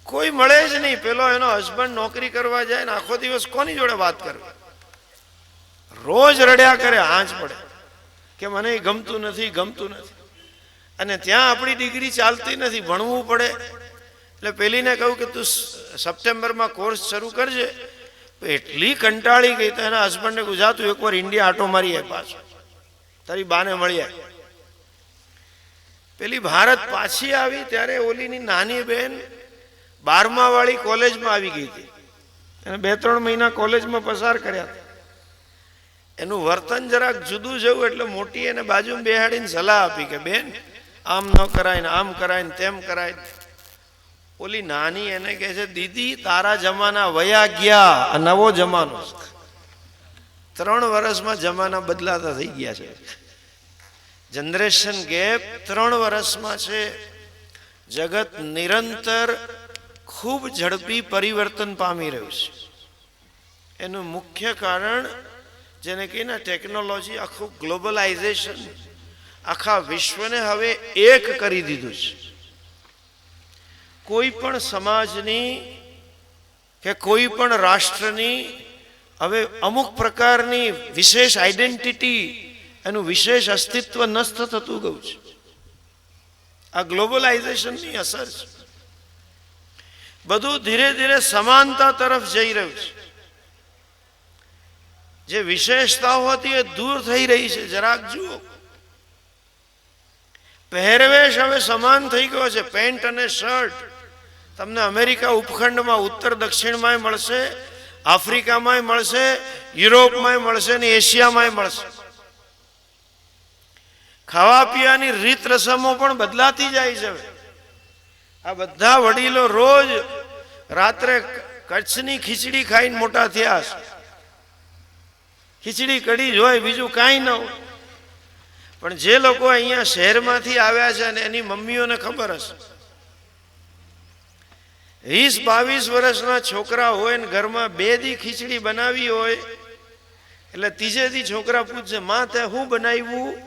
કોઈ મળે જ નહીં. પેલો એનો હસબન્ડ નોકરી કરવા જાય ને આખો દિવસ કોની જોડે વાત કરવી, રોજ રડ્યા કરે, આંચ પડે કે મને ગમતું નથી. અને ત્યાં આપણી ડિગ્રી ચાલતી નથી, ભણવું પડે. એટલે પેલીને કહ્યું કે તું સપ્ટેમ્બરમાં કોર્સ શરૂ કરજે. એટલી કંટાળી ગઈ તો એના હસબન્ડને કહ્યું, તું એકવાર ઇન્ડિયા આટો મારી આય, પાછો તારી બાને મળી આય. પેલી ભારત પાછી આવી ત્યારે ઓલીની નાની બહેન 12મા વાળી કોલેજમાં આવી ગઈ હતી. એને 2-3 મહિના કોલેજમાં પસાર કર્યા હતા. એનું વર્તન જરાક જુદું જેવું, એટલે મોટી એને બાજુમાં બેહાડીને સલાહ આપી કે બેન આમ ન કરાય ને આમ કરાય ને તેમ કરાય. ઓલી નાની એને કહે છે, દીદી તારા જમાના વયા ગયા, આ નવો જમાનો છે. 3 વર્ષમાં જમાના બદલાતા થઈ ગયા છે. જનરેશન ગેપ 3 વર્ષમાં છે. જગત નિરંતર ખૂબ ઝડપી પરિવર્તન પામી રહ્યું છે. એનું મુખ્ય કારણ જેને કહીએ ને ટેકનોલોજી, આખું ગ્લોબલાઇઝેશન આખા વિશ્વને હવે એક કરી દીધું છે. કોઈ પણ સમાજની કે કોઈ પણ રાષ્ટ્રની હવે અમુક પ્રકારની વિશેષ આઈડેન્ટિટી, એનું વિશેષ અસ્તિત્વ નષ્ટ થતું ગયું છે. આ ગ્લોબલાઇઝેશનની અસર છે. બધું ધીરે ધીરે સમાનતા તરફ જઈ રહ્યું છે. જે વિશેષતાઓ હતી એ દૂર થઈ રહી છે. જરાક જુઓ, પહેરવેશ હવે સમાન થઈ ગયો છે. પેન્ટ અને શર્ટ તમને અમેરિકા ઉપખંડમાં ઉત્તર દક્ષિણમાં મળશે, આફ્રિકામાં મળશે, યુરોપમાં મળશે ને એશિયામાં મળશે. ખાવા પીવાની રીત રસમો પણ બદલાતી જાય છે. આ બધા વડીલો રોજ રાત્રે કચ્છની ખીચડી ખાઈને મોટા થયા છે. ખીચડી કઢી જ હોય, બીજું કાંઈ ન હોય. પણ જે લોકો અહીંયા શહેરમાંથી આવ્યા છે અને એની મમ્મીઓને ખબર હશે, 20-22 વર્ષના છોકરા હોય ને ઘરમાં 2 દી ખીચડી બનાવી હોય, એટલે ત્રીજે દી છોકરા પૂછશે, માં તે શું બનાવ્યું?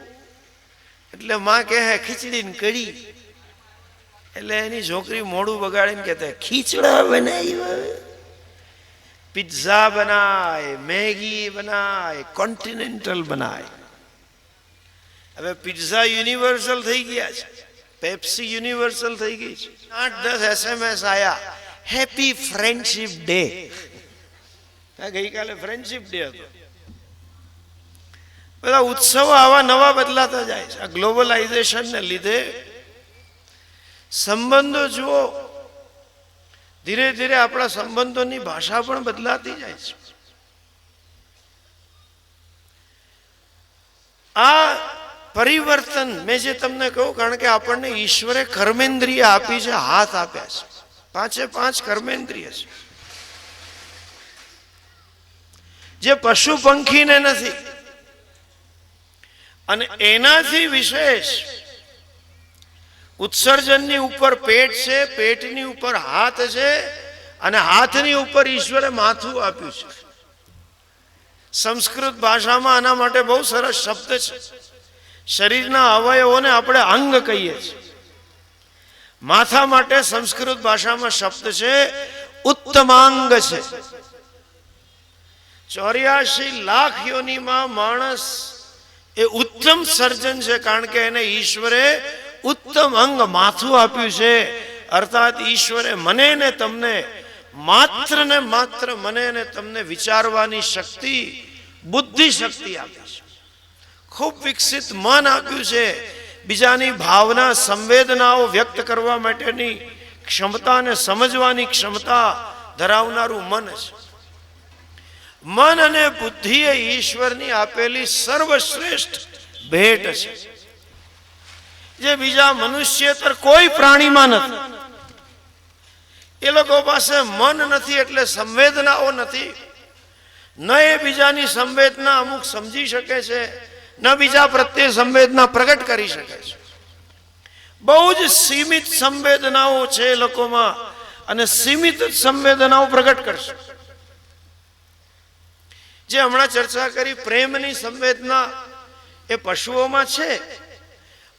એટલે માં કહે ખીચડી ને કઢી. એટલે એની છોકરી મોઢું બગાડીને કહેતા ખીચડા બનાવ્યા. પિઝા બનાય, મેગી બનાય, કોન્ટિનેન્ટલ બનાય. હવે પિઝા યુનિવર્સલ થઈ ગયા છે, પેપ્સી યુનિવર્સલ થઈ ગઈ છે. 8-10 SMS આયા, હેપી ફ્રેન્ડશિપ ડે. ગઈકાલે ફ્રેન્ડશિપ ડે હતો. બધા ઉત્સવો આવા નવા બદલાતા જાય છે. આ ગ્લોબલાઇઝેશનને લીધે સંબંધો જુઓ, ધીરે ધીરે આપણા સંબંધોની ભાષા પણ બદલાતી જાય છે. આ પરિવર્તન મેં જે તમને કહું, કારણ કે આપણને ઈશ્વરે કર્મેન્દ્રિય આપી છે, હાથ આપ્યા છે, 5 કર્મેન્દ્રિય છે, જે પશુ પંખીને નથી. અને એનાથી વિશેષ ઉત્સર્જનની ઉપર પેટ છે, પેટની ઉપર હાથ છે, અને હાથની ઉપર ઈશ્વરે માથું આપ્યું છે. સંસ્કૃત ભાષામાં આના માટે બહુ સરસ શબ્દ છે. શરીરના અવયવોને આપણે અંગ કહીએ છીએ. માથા માટે સંસ્કૃત ભાષામાં શબ્દ છે ઉત્તમાંગ છે. 84 લાખ યોનિમાં માણસ એ ઉત્તમ સર્જન છે, કારણ કે એને ઈશ્વરે ઉત્તમ અંગ માથું આપ્યું છે. અર્થાત ઈશ્વરે મને ને તમને માત્ર ને માત્ર મને ને તમને વિચારવાની શક્તિ, બુદ્ધિ શક્તિ આપી છે. ખૂબ વિકસિત મન આપ્યું છે. બીજાની ભાવના, સંવેદનાઓ વ્યક્ત કરવા માટેની ક્ષમતા ને સમજવાની ક્ષમતા ધરાવનારું મન છે. મન અને બુદ્ધિ એ ઈશ્વરની આપેલી સર્વશ્રેષ્ઠ ભેટ છે, જે બીજા મનુષ્યેતર કોઈ પ્રાણીમાં નથી. એ લોકો પાસે મન નથી એટલે સંવેદનાઓ નથી. ન એ બીજાની સંવેદના અમુક સમજી શકે છે, ન બીજા પ્રત્યે સંવેદના પ્રગટ કરી શકે છે. બહુ જ સીમિત સંવેદનાઓ છે એ લોકોમાં, અને સીમિત સંવેદનાઓ પ્રગટ કરશે. જે હમણાં ચર્ચા કરી પ્રેમની સંવેદના એ પશુઓમાં છે,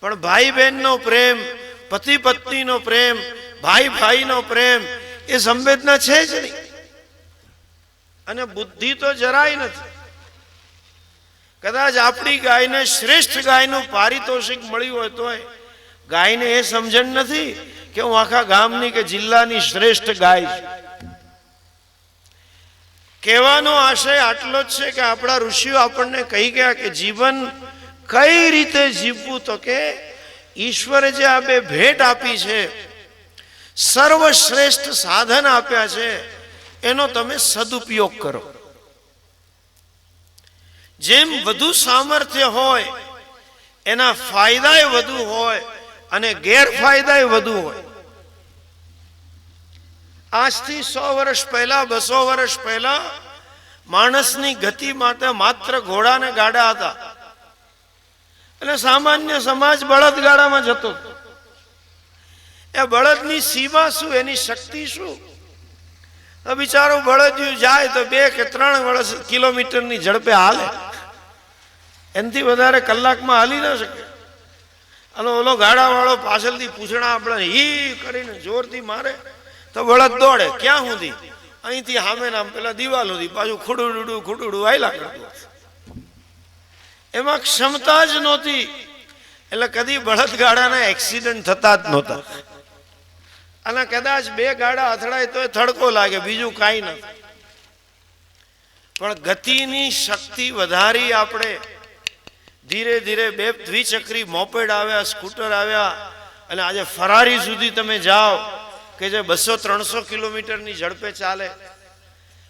પણ ભાઈ બહેનનો પ્રેમ, પતિ પત્નીનો પ્રેમ, ભાઈ ભાઈનો પ્રેમ એ સંવેદના છે જ નહીં. અને બુદ્ધિ તો જરાય નથી. કદાચ આપણી ગાયને શ્રેષ્ઠ ગાયનું પારિતોષિક મળ્યું હોય તોય ગાયને એ સમજણ નથી કે હું આખા ગામની કે જિલ્લાની શ્રેષ્ઠ ગાય છું. કહેવાનો આશય આટલો જ છે કે આપણા ઋષિઓ આપણને કહી ગયા કે જીવન કઈ રીતે જીવવું, તો કે ઈશ્વરે જે આ બે ભેટ આપી છે, સર્વશ્રેષ્ઠ સાધન આપ્યા છે, એનો તમે સદુપયોગ કરો. જેમ વધુ સામર્થ્ય હોય એના ફાયદા વધુ હોય અને ગેરફાયદા વધુ હોય. આજથી 100 વર્ષ પહેલા, 200 વર્ષ પહેલા માણસની ગતિ માટે માત્ર ઘોડા ને ગાડા હતા, એટલે સામાન્ય સમાજ બળદગાડામાં જતો. એ બળદની સીમા શું, એની શક્તિ શું? બિચારો બળદિયું જાય તો 2 કે 3 કિલોમીટરની ઝડપે હાલે, એનાથી વધારે કલાકમાં હાલી ન શકે. અને ઓલો ગાડા વાળો પાછળથી પૂછડા આપણે હી કરીને જોરથી મારે તો બળદ દોડે ક્યાં સુધી? અહીંથી સામે નામ પેલા દિવાલ સુધી, પાછું ખુડુડું આયલા કરતું. એમાં ક્ષમતા જ નહોતી, એટલે કદી બળદગાડાના એક્સિડન્ટ થતા જ નહોતા. અને કદાચ 2 ગાડા અથડાય તો થડકો લાગે, બીજું કાંઈ નથી. પણ ગતિની શક્તિ વધારી આપણે. ધીરે ધીરે 2 દ્વિચક્રી મોપેડ આવ્યા, સ્કૂટર આવ્યા, અને આજે ફરારી સુધી તમે જાઓ કે જે 200-300 કિલોમીટરની ઝડપે ચાલે.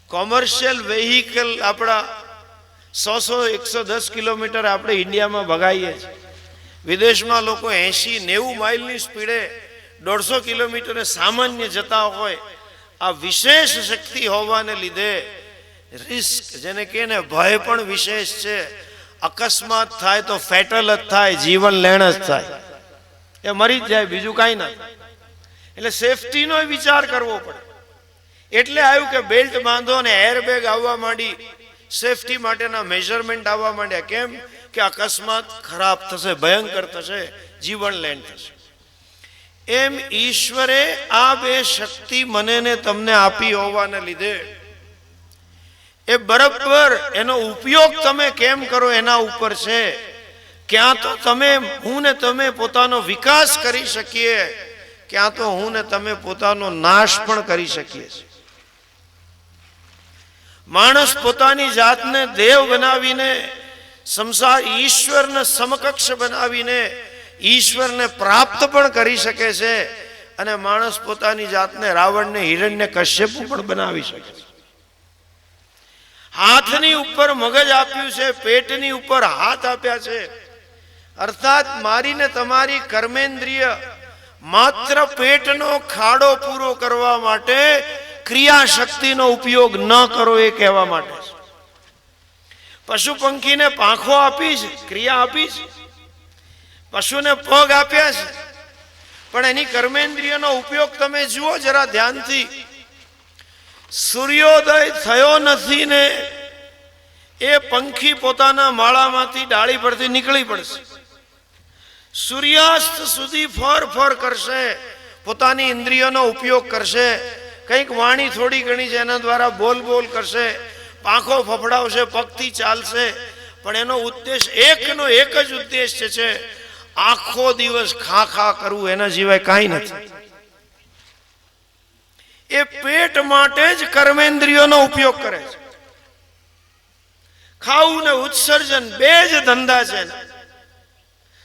કોમર્શિયલ વેહિકલ આપણા 100-110 કિલોમીટર આપણે ઇન્ડિયામાં ભગાઈએ છીએ. વિદેશમાં લોકો 80-90 માઇલની સ્પીડે 150 કિલોમીટરે સામાન્ય જતા હોય. આ વિશેષ શક્તિ હોવાને લીધે રિસ્ક, જેને કહે ને ભય પણ વિશેષ છે. અકસ્માત થાય તો ફેટલ જ થાય, જીવન લેણ જ થાય, એ મરી જ જાય, બીજું કાંઈ ના. એટલે સેફટીનો વિચાર કરવો પડે. એટલે આવ્યું કે બેલ્ટ બાંધો ને એરબેગ આવવા માંડી, સેફટી માટેના મેઝરમેન્ટ આવવા માંડ્યા. કેમ કે અકસ્માત ખરાબ થશે, ભયંકર થશે, જીવન લેણ થશે. એમ ઈશ્વરે આ 2 શક્તિ મને ને તમને આપી હોવાને લીધે એ બરાબર એનો ઉપયોગ તમે કેમ કરો એના ઉપર છે. ક્યાં તો હું ને તમે પોતાનો વિકાસ કરી શકીએ, ક્યાં તો હું ને તમે પોતાનો નાશ પણ કરી શકીએ છીએ. માણસ પોતાની જાતને દેવ બનાવીને, સંસાર ઈશ્વરને સમકક્ષ બનાવીને ઈશ્વરને પ્રાપ્ત પણ કરી શકે છે. અને માણસ પોતાની જાતને રાવણને, હિરણ્ય કશ્યપુ પણ બનાવી શકે છે. હાથની ઉપર મગજ આપ્યું છે, પેટની ઉપર હાથ આપ્યા છે. અર્થાત મારીને તમારી કર્મેન્દ્રિય માત્ર પેટનો ખાડો પૂરો કરવા માટે ક્રિયા શક્તિનો ઉપયોગ ન કરો એ કહેવા માટે. પશુ પંખીને પાંખો આપી છે, ક્રિયા આપી છે. પશુને પગ આપ્યા છે, પણ એની કર્મેન્દ્રિયનો ઉપયોગ તમે જુઓ જરા ધ્યાનથી. સૂર્યોદય થયો નથી ને એ પંખી પોતાના માળામાંથી ડાળી પરથી નીકળી પડશે. સૂર્યાસ્ત સુધી ફર કરશે, પોતાની ઇન્દ્રિયોનો ઉપયોગ કરશે. કંઈક વાણી થોડી ઘણી છે એના દ્વારા બોલ કરશે, પાંખો ફફડાવશે, પગથી ચાલશે. પણ એનો ઉદ્દેશ એકનો એક જ ઉદ્દેશ છે, આખો દિવસ ખા ખા કરવું એના સિવાય કાંઈ નથી. એ પેટ માટે જ કર્મેન્દ્રિયોનો ઉપયોગ કરે છે. ખાવું ને ઉત્સર્જન બે જ ધંધા છે.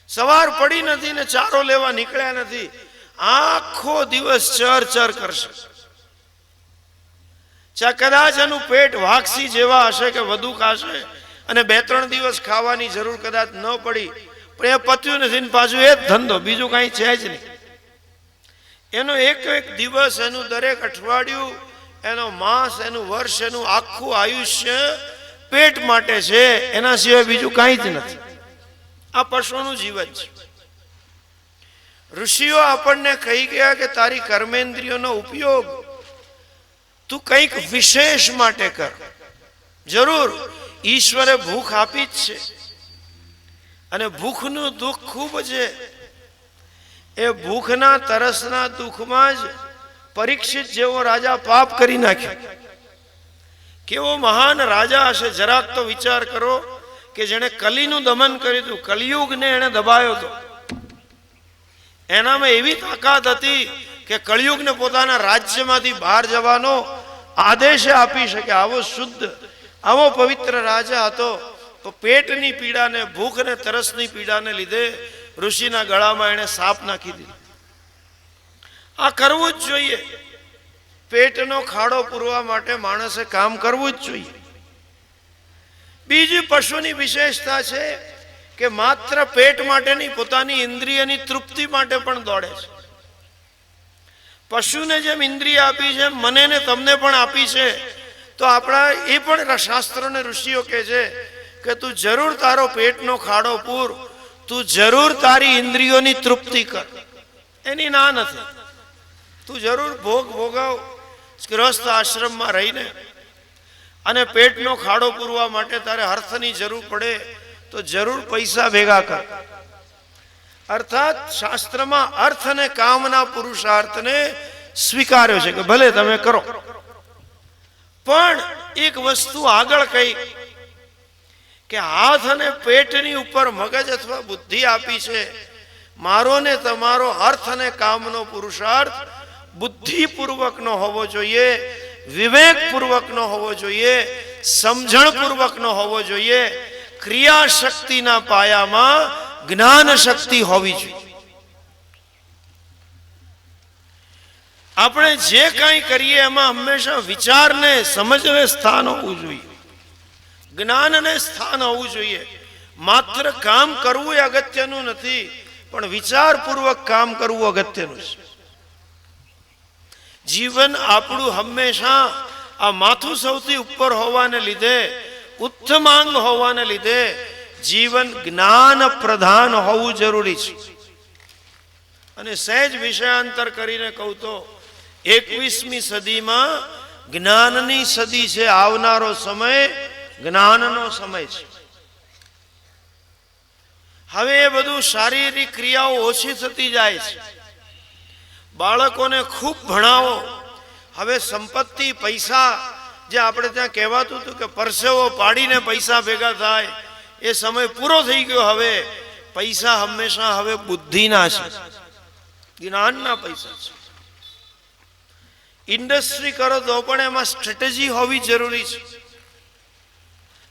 સવાર પડી નથી ને ચારો લેવા નીકળ્યા નથી, આખો દિવસ ચર ચર કરશે. કદાચ એનું પેટ વાક્ષી જેવા હશે કે વધુ ખાશે અને 2-3 દિવસ ખાવાની જરૂર કદાચ ન પડી, પણ એ પત્યું નથી ને પાછું એ જ ધંધો, બીજું કાંઈ છે જ નહીં. એનો એક એક દિવસ, એનું દરેક અઠવાડિયું, એનો માસ, એનું વર્ષ, એનું આખું આયુષ્ય પેટ માટે છે, એના સિવાય બીજું કાંઈ જ નથી. આ પશુનું જીવન છે. ઋષિઓ આપણને કહી ગયા કે તારી કર્મેન્દ્રિયોનો ઉપયોગ તું કંઈક વિશેષ માટે કર. જરૂર ઈશ્વરે ભૂખ આપી જ છે અને ભૂખનું દુઃખ ખૂબ છે. એ ભૂખના તરસના દુઃખમાં જ પરીક્ષિત જેવો રાજા પાપ કરી નાખ્યો. કેવો મહાન રાજા હશે, જરાક તો વિચાર કરો કે જેણે કલીનું દમન કર્યું હતું, કલિયુગને એણે દબાયો હતો. એનામાં એવી તાકાત હતી કે કળિયુગને પોતાના રાજ્યમાંથી બહાર જવાનો આદેશ આપી શકે. આવો શુદ્ધ, આવો પવિત્ર રાજા હતો. તો પેટની પીડાને, ભૂખ ને તરસની પીડાને લીધે ઋષિના ગળામાં એણે સાપ નાખી દીધો. આ કરવું જ જોઈએ. પેટનો ખાડો પૂરવા માટે માણસે કામ કરવું જ જોઈએ. બીજી પશુની વિશેષતા છે કે માત્ર પેટ માટે નહીં, પોતાની ઇન્દ્રિયની તૃપ્તિ માટે પણ દોડે છે. પશુને જેમ ઇન્દ્રિય આપી છે, મને ને તમને પણ આપી છે, તો આપણા એ પણ શાસ્ત્રોને ઋષિઓ કહે છે કે તું જરૂર તારો પેટનો ખાડો પૂર, તું જરૂર તારી ઇન્દ્રિયોની તૃપ્તિ કર. એની ના નથી. તું જરૂર ભોગ ભોગવ. ગૃહસ્થ આશ્રમમાં રહીને અને પેટનો ખાડો પૂરવા માટે તારે અર્થની જરૂર પડે તો જરૂર પૈસા ભેગા કર. અર્થાત શાસ્ત્રમાં અર્થ અને કામના પુરુષાર્થને સ્વીકાર્યો છે કે ભલે તમે કરો, પણ એક વસ્તુ આગળ કહી કે હાથ અને પેટની ઉપર મગજ અથવા બુદ્ધિ આપી છે. મારો ને તમારો અર્થ અને કામનો પુરુષાર્થ બુદ્ધિપૂર્વકનો હોવો જોઈએ, વિવેકપૂર્વકનો હોવો જોઈએ, સમજણપૂર્વકનો હોવો જોઈએ. ક્રિયાશક્તિના પાયામાં જ્ઞાન શક્તિ હોવી જોઈએ. આપણે જે કાંઈ કરીએ એમાં હંમેશા વિચારને, સમજને સ્થાન હોવું જોઈએ, જ્ઞાનને સ્થાન હોવું જોઈએ. માત્ર કામ કરવું એ અગત્યનું નથી, પણ વિચારપૂર્વક કામ કરવું અગત્યનું છે. જીવન આપણું હંમેશા આ માથું સૌથી ઉપર હોવાને લીધે, ઉત્તમાંગ હોવાને લીધે જીવન જ્ઞાન પ્રધાન હોવું જરૂરી છે. અને સહેજ વિષયાંતર કરીને કહું તો 21મી સદીમાં જ્ઞાનની સદી છે. આવનારો સમય જ્ઞાનનો સમય છે. હવે એ બધું શારીરિક ક્રિયાઓ ઓછી થતી જાય છે. બાળકોને ખૂબ ભણાવો. હવે સંપત્તિ, પૈસા, જે આપણે ત્યાં કહેવાતું હતું કે પરસેવો પાડીને પૈસા ભેગા થાય, એ સમય પૂરો થઈ ગયો. હવે પૈસા હંમેશા હવે બુદ્ધિના છે, જ્ઞાનના પૈસા છે. ઇન્ડસ્ટ્રી કરો તો પણ એમાં સ્ટ્રેટેજી હોવી જરૂરી છે.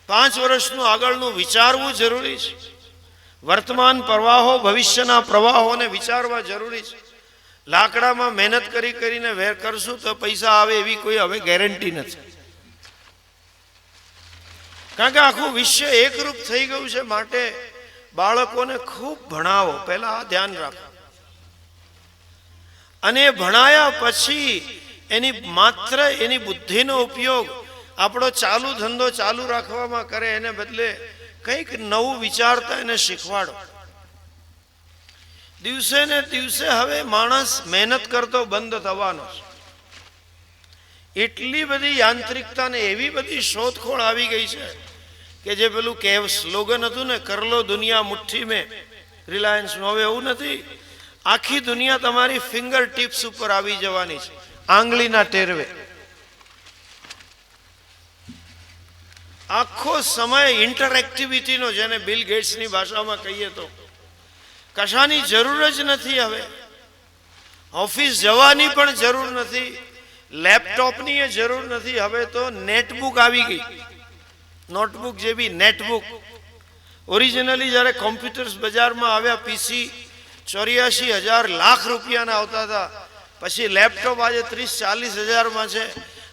5 વર્ષનું આગળનું વિચારવું જરૂરી છે. વર્તમાન પ્રવાહો, ભવિષ્યના પ્રવાહોને વિચારવા જરૂરી છે. લાકડામાં મહેનત કરી કરીને વેર કરશું તો પૈસા આવે એવી કોઈ હવે ગેરંટી નથી. કારણ કે આખું વિશ્વ એકરૂપ થઈ ગયું છે. માટે બાળકોને ખૂબ ભણાવો, પહેલા આ ધ્યાન રાખો. અને ભણાયા પછી એની બુદ્ધિનો ઉપયોગ આપણો ચાલુ ધંધો ચાલુ રાખવામાં કરે, એને બદલે કંઈક નવું વિચારતા એને શીખવાડો. દિવસે ને દિવસે હવે માણસ મહેનત કરતો બંધ થવાનો છે. એટલી બધી યાંત્રિકતા ને એવી બધી શોધખોળ આવી ગઈ છે કે જે પેલું સ્લોગન હતું ને, કર લો દુનિયા મુઠ્ઠી મેં, રિલાયન્સનું, હવે એવું નથી. આખી દુનિયા તમારી ફિંગર ટિપ્સ ઉપર આવી જવાની છે, આંગળીના ટેરવે. આખો સમય ઇન્ટરેક્ટિવિટીનો, જેને બિલ ગેટ્સની ભાષામાં કહીએ તો કશાની જરૂર જ નથી. હવે ઓફિસ જવાની પણ જરૂર નથી, લેપટોપની જરૂર નથી. હવે તો નેટબુક આવી ગઈ, નોટબુક જેવી નેટબુક. ઓરિજિનલી જ્યારે કોમ્પ્યુટર્સ બજારમાં આવ્યા, પીસી 84,000 લાખ રૂપિયાના આવતા હતા. પછી લેપટોપ આજે 30-40 હજારમાં છે.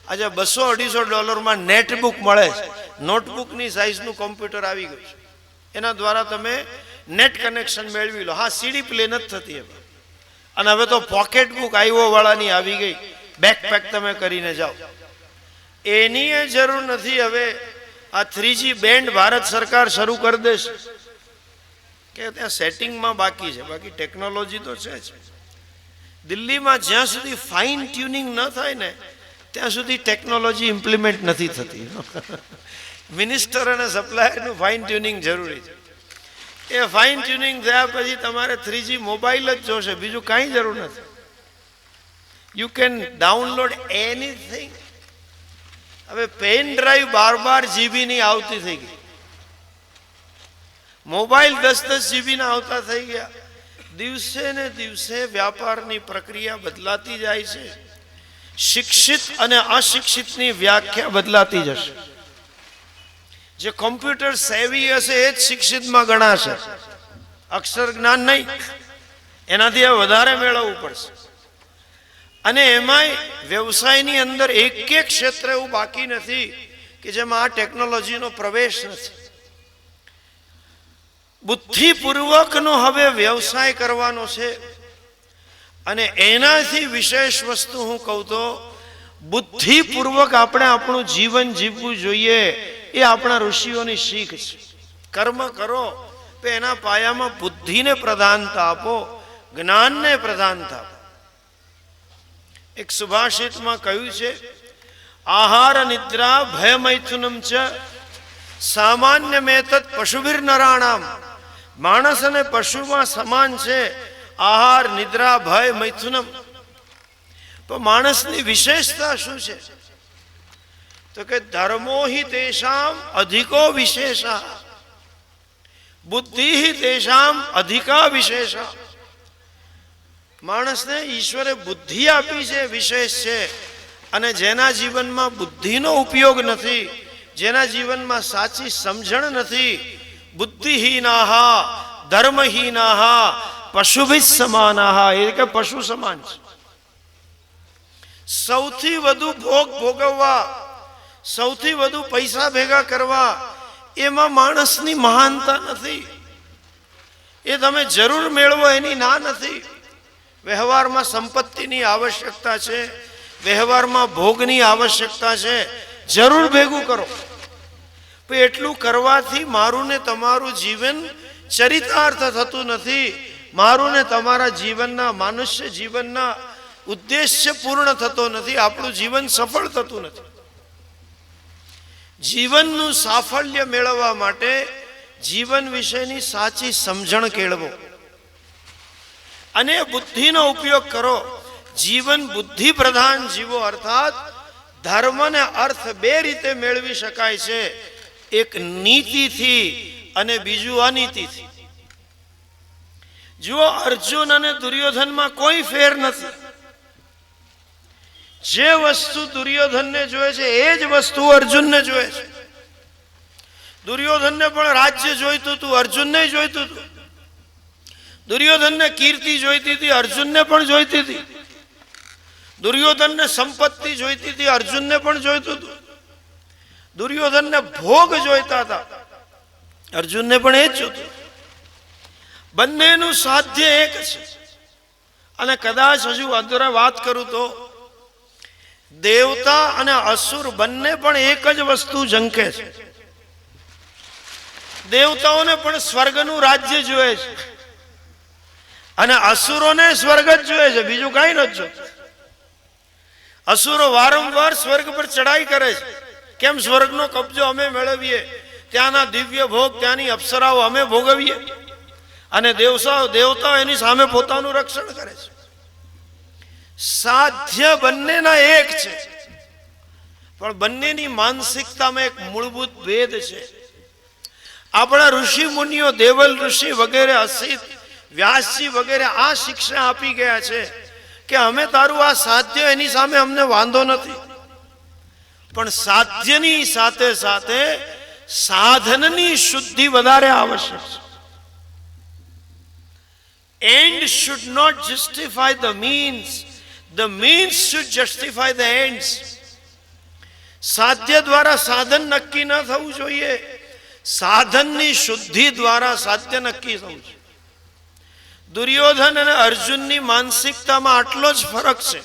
આજે $200-250 નેટબુક મળે છે. નોટબુકની સાઇઝનું કોમ્પ્યુટર આવી ગયું છે. એના દ્વારા તમે નેટ કનેક્શન મેળવી લો. હા, સીડી પ્લે નથી થતી હવે. અને હવે તો પોકેટ બુક આઈઓ વાળાની આવી ગઈ, બેકપેક તમે કરીને જાઓ. એની જરૂર નથી. હવે આ 3G બેન્ડ ભારત સરકાર શરૂ કરી દેશે, કે ત્યાં સેટિંગમાં બાકી છે, બાકી ટેકનોલોજી તો છે જ. દિલ્હીમાં જ્યાં સુધી ફાઇન ટ્યુનિંગ ન થાય ને ત્યાં સુધી ટેકનોલોજી ઇમ્પ્લિમેન્ટ નથી થતી. મિનિસ્ટર અને સપ્લાયરનું ફાઇન ટ્યુનિંગ જરૂરી છે. એ ફાઇન ટ્યુનિંગ થયા પછી તમારે 3G મોબાઈલ જ જોશે, બીજું કાંઈ જરૂર નથી. You can download anything. હવે પેન ડ્રાઈવ 12 જીબીની આવતી થઈ ગઈ, મોબાઈલ 10 જીબીના આવતા થઈ ગયા. દિવસે ને દિવસે વ્યાપારની પ્રક્રિયા બદલાતી જાય છે. શિક્ષિત અને અશિક્ષિતની વ્યાખ્યા બદલાતી જશે. જે કોમ્પ્યુટર સેવી હશે એ જ શિક્ષિતમાં ગણાશે, અક્ષર જ્ઞાન નહીં. એનાથી વધારે મેળવવું પડશે. અને એમાંય વ્યવસાયની અંદર એક ક્ષેત્ર એવું બાકી નથી કે જેમાં આ ટેકનોલોજીનો પ્રવેશ નથી. બુદ્ધિપૂર્વકનો હવે વ્યવસાય કરવાનો છે. અને એનાથી વિશેષ વસ્તુ હું કહું તો બુદ્ધિપૂર્વક આપણે આપણું જીવન જીવવું જોઈએ. એ આપણા ઋષિઓની શીખ છે. કર્મ કરો તો એના પાયામાં બુદ્ધિને પ્રધાનતા આપો, જ્ઞાનને પ્રધાનતા આપો. એક સુભાષિતમાં કહ્યું છે, આહાર નિદ્રા ભય મૈથુનમ ચ સામાન્ય મેતત પશુભીર નરાણામ. માણસ અને પશુમાં સમાન છે આહાર, નિદ્રા, ભય, મૈથુનમ. તો માણસની વિશેષતા શું છે? તો કે ધર્મો હિ તેષામ અધિકો વિશેષા, બુદ્ધિ હિ તેષામ અધિકા વિશેષા. માણસને ઈશ્વરે બુદ્ધિ આપી છે, વિશેષ છે. અને જેના જીવનમાં બુદ્ધિનો ઉપયોગ નથી, જેના જીવનમાં સાચી સમજણ નથી, બુદ્ધિહીનાહા ધર્મહીનાહા પશુભિ સમાનાહા, એ કે પશુ સમાન છે. સૌથી વધુ ભોગ ભોગવવા, સૌથી વધુ પૈસા ભેગા કરવા, એમાં માણસની મહાનતા નથી. એ તમે જરૂર મેળવો એની ના નથી. વ્યવહારમાં સંપત્તિની આવશ્યકતા છે, વ્યવહારમાં ભોગની આવશ્યકતા છે. જરૂર ભેગું કરો. પણ એટલું કરવાથી મારું ને તમારું જીવન ચરિતાર્થ થતું નથી. મારું ને તમારા જીવનના, મનુષ્ય જીવનના ઉદ્દેશ્ય પૂર્ણ થતો નથી. આપણું જીવન સફળ થતું નથી. જીવનનું સાફલ્ય મેળવવા માટે જીવન વિશેની સાચી સમજણ કેળવો અને બુદ્ધિનો ઉપયોગ કરો. જીવન બુદ્ધિ પ્રધાન જીવો, અર્થાત ધર્મ ને અર્થ બે રીતે મેળવી શકાય છે. એક નીતિથી અને બીજું અનીતિથી. જુઓ, અર્જુન અને દુર્યોધનમાં કોઈ ફેર નથી. જે વસ્તુ દુર્યોધનને જોઈએ છે એ જ વસ્તુ અર્જુનને જોઈએ છે. દુર્યોધનને પણ રાજ્ય જોઈતું હતું, અર્જુનને જોઈતું હતું. દુર્યોધનને કીર્તિ જોઈતી હતી, અર્જુનને પણ જોઈતી હતી. દુર્યોધનને સંપત્તિ જોઈતી હતી, અર્જુનને પણ જોઈતું હતું. દુર્યોધનને ભોગ જોઈતા હતા, અર્જુનને પણ એ જ જોતું. બંનેનું સાધ્ય એક છે. અને કદાચ હજુ અધૂરા વાત કરું તો દેવતા અને અસુર બંને પણ એક જ વસ્તુ ઝંખે છે. દેવતાઓને પણ સ્વર્ગનું રાજ્ય જોઈએ છે અને અસુરોને સ્વર્ગ જ જોઈએ છે, બીજું કાંઈ નથી જોતું. અસુરો વારંવાર સ્વર્ગ પર ચડાઈ કરે છે. કેમ? સ્વર્ગનો કબજો અમે મેળવીએ, ત્યાંના દિવ્ય ભોગ, ત્યાંની અપ્સરાઓ અમે ભોગવીએ. અને દેવતાઓ એની સામે પોતાનું રક્ષણ કરે છે. સાધ્ય બંનેના એક છે, પણ બંનેની માનસિકતામાં એક મૂળભૂત ભેદ છે. આપણા ઋષિ મુનિઓ, દેવલ ઋષિ વગેરે અસિત વ્યાસજી વગેરે આ શિક્ષા આપી ગયા છે કે અમે તારું આ સાધ્ય એની સામે અમને વાંધો નથી, પણ સાધ્યની સાથે સાથે સાધનની શુદ્ધિ વધારે આવશ્યક છે. End should not justify the means should justify the ends. સાધ્ય દ્વારા સાધન નક્કી ન થવું જોઈએ, સાધનની શુદ્ધિ દ્વારા સાધ્ય નક્કી થવું જોઈએ. દુર્યોધન અને અર્જુનની માનસિકતામાં આટલો જ ફરક છે.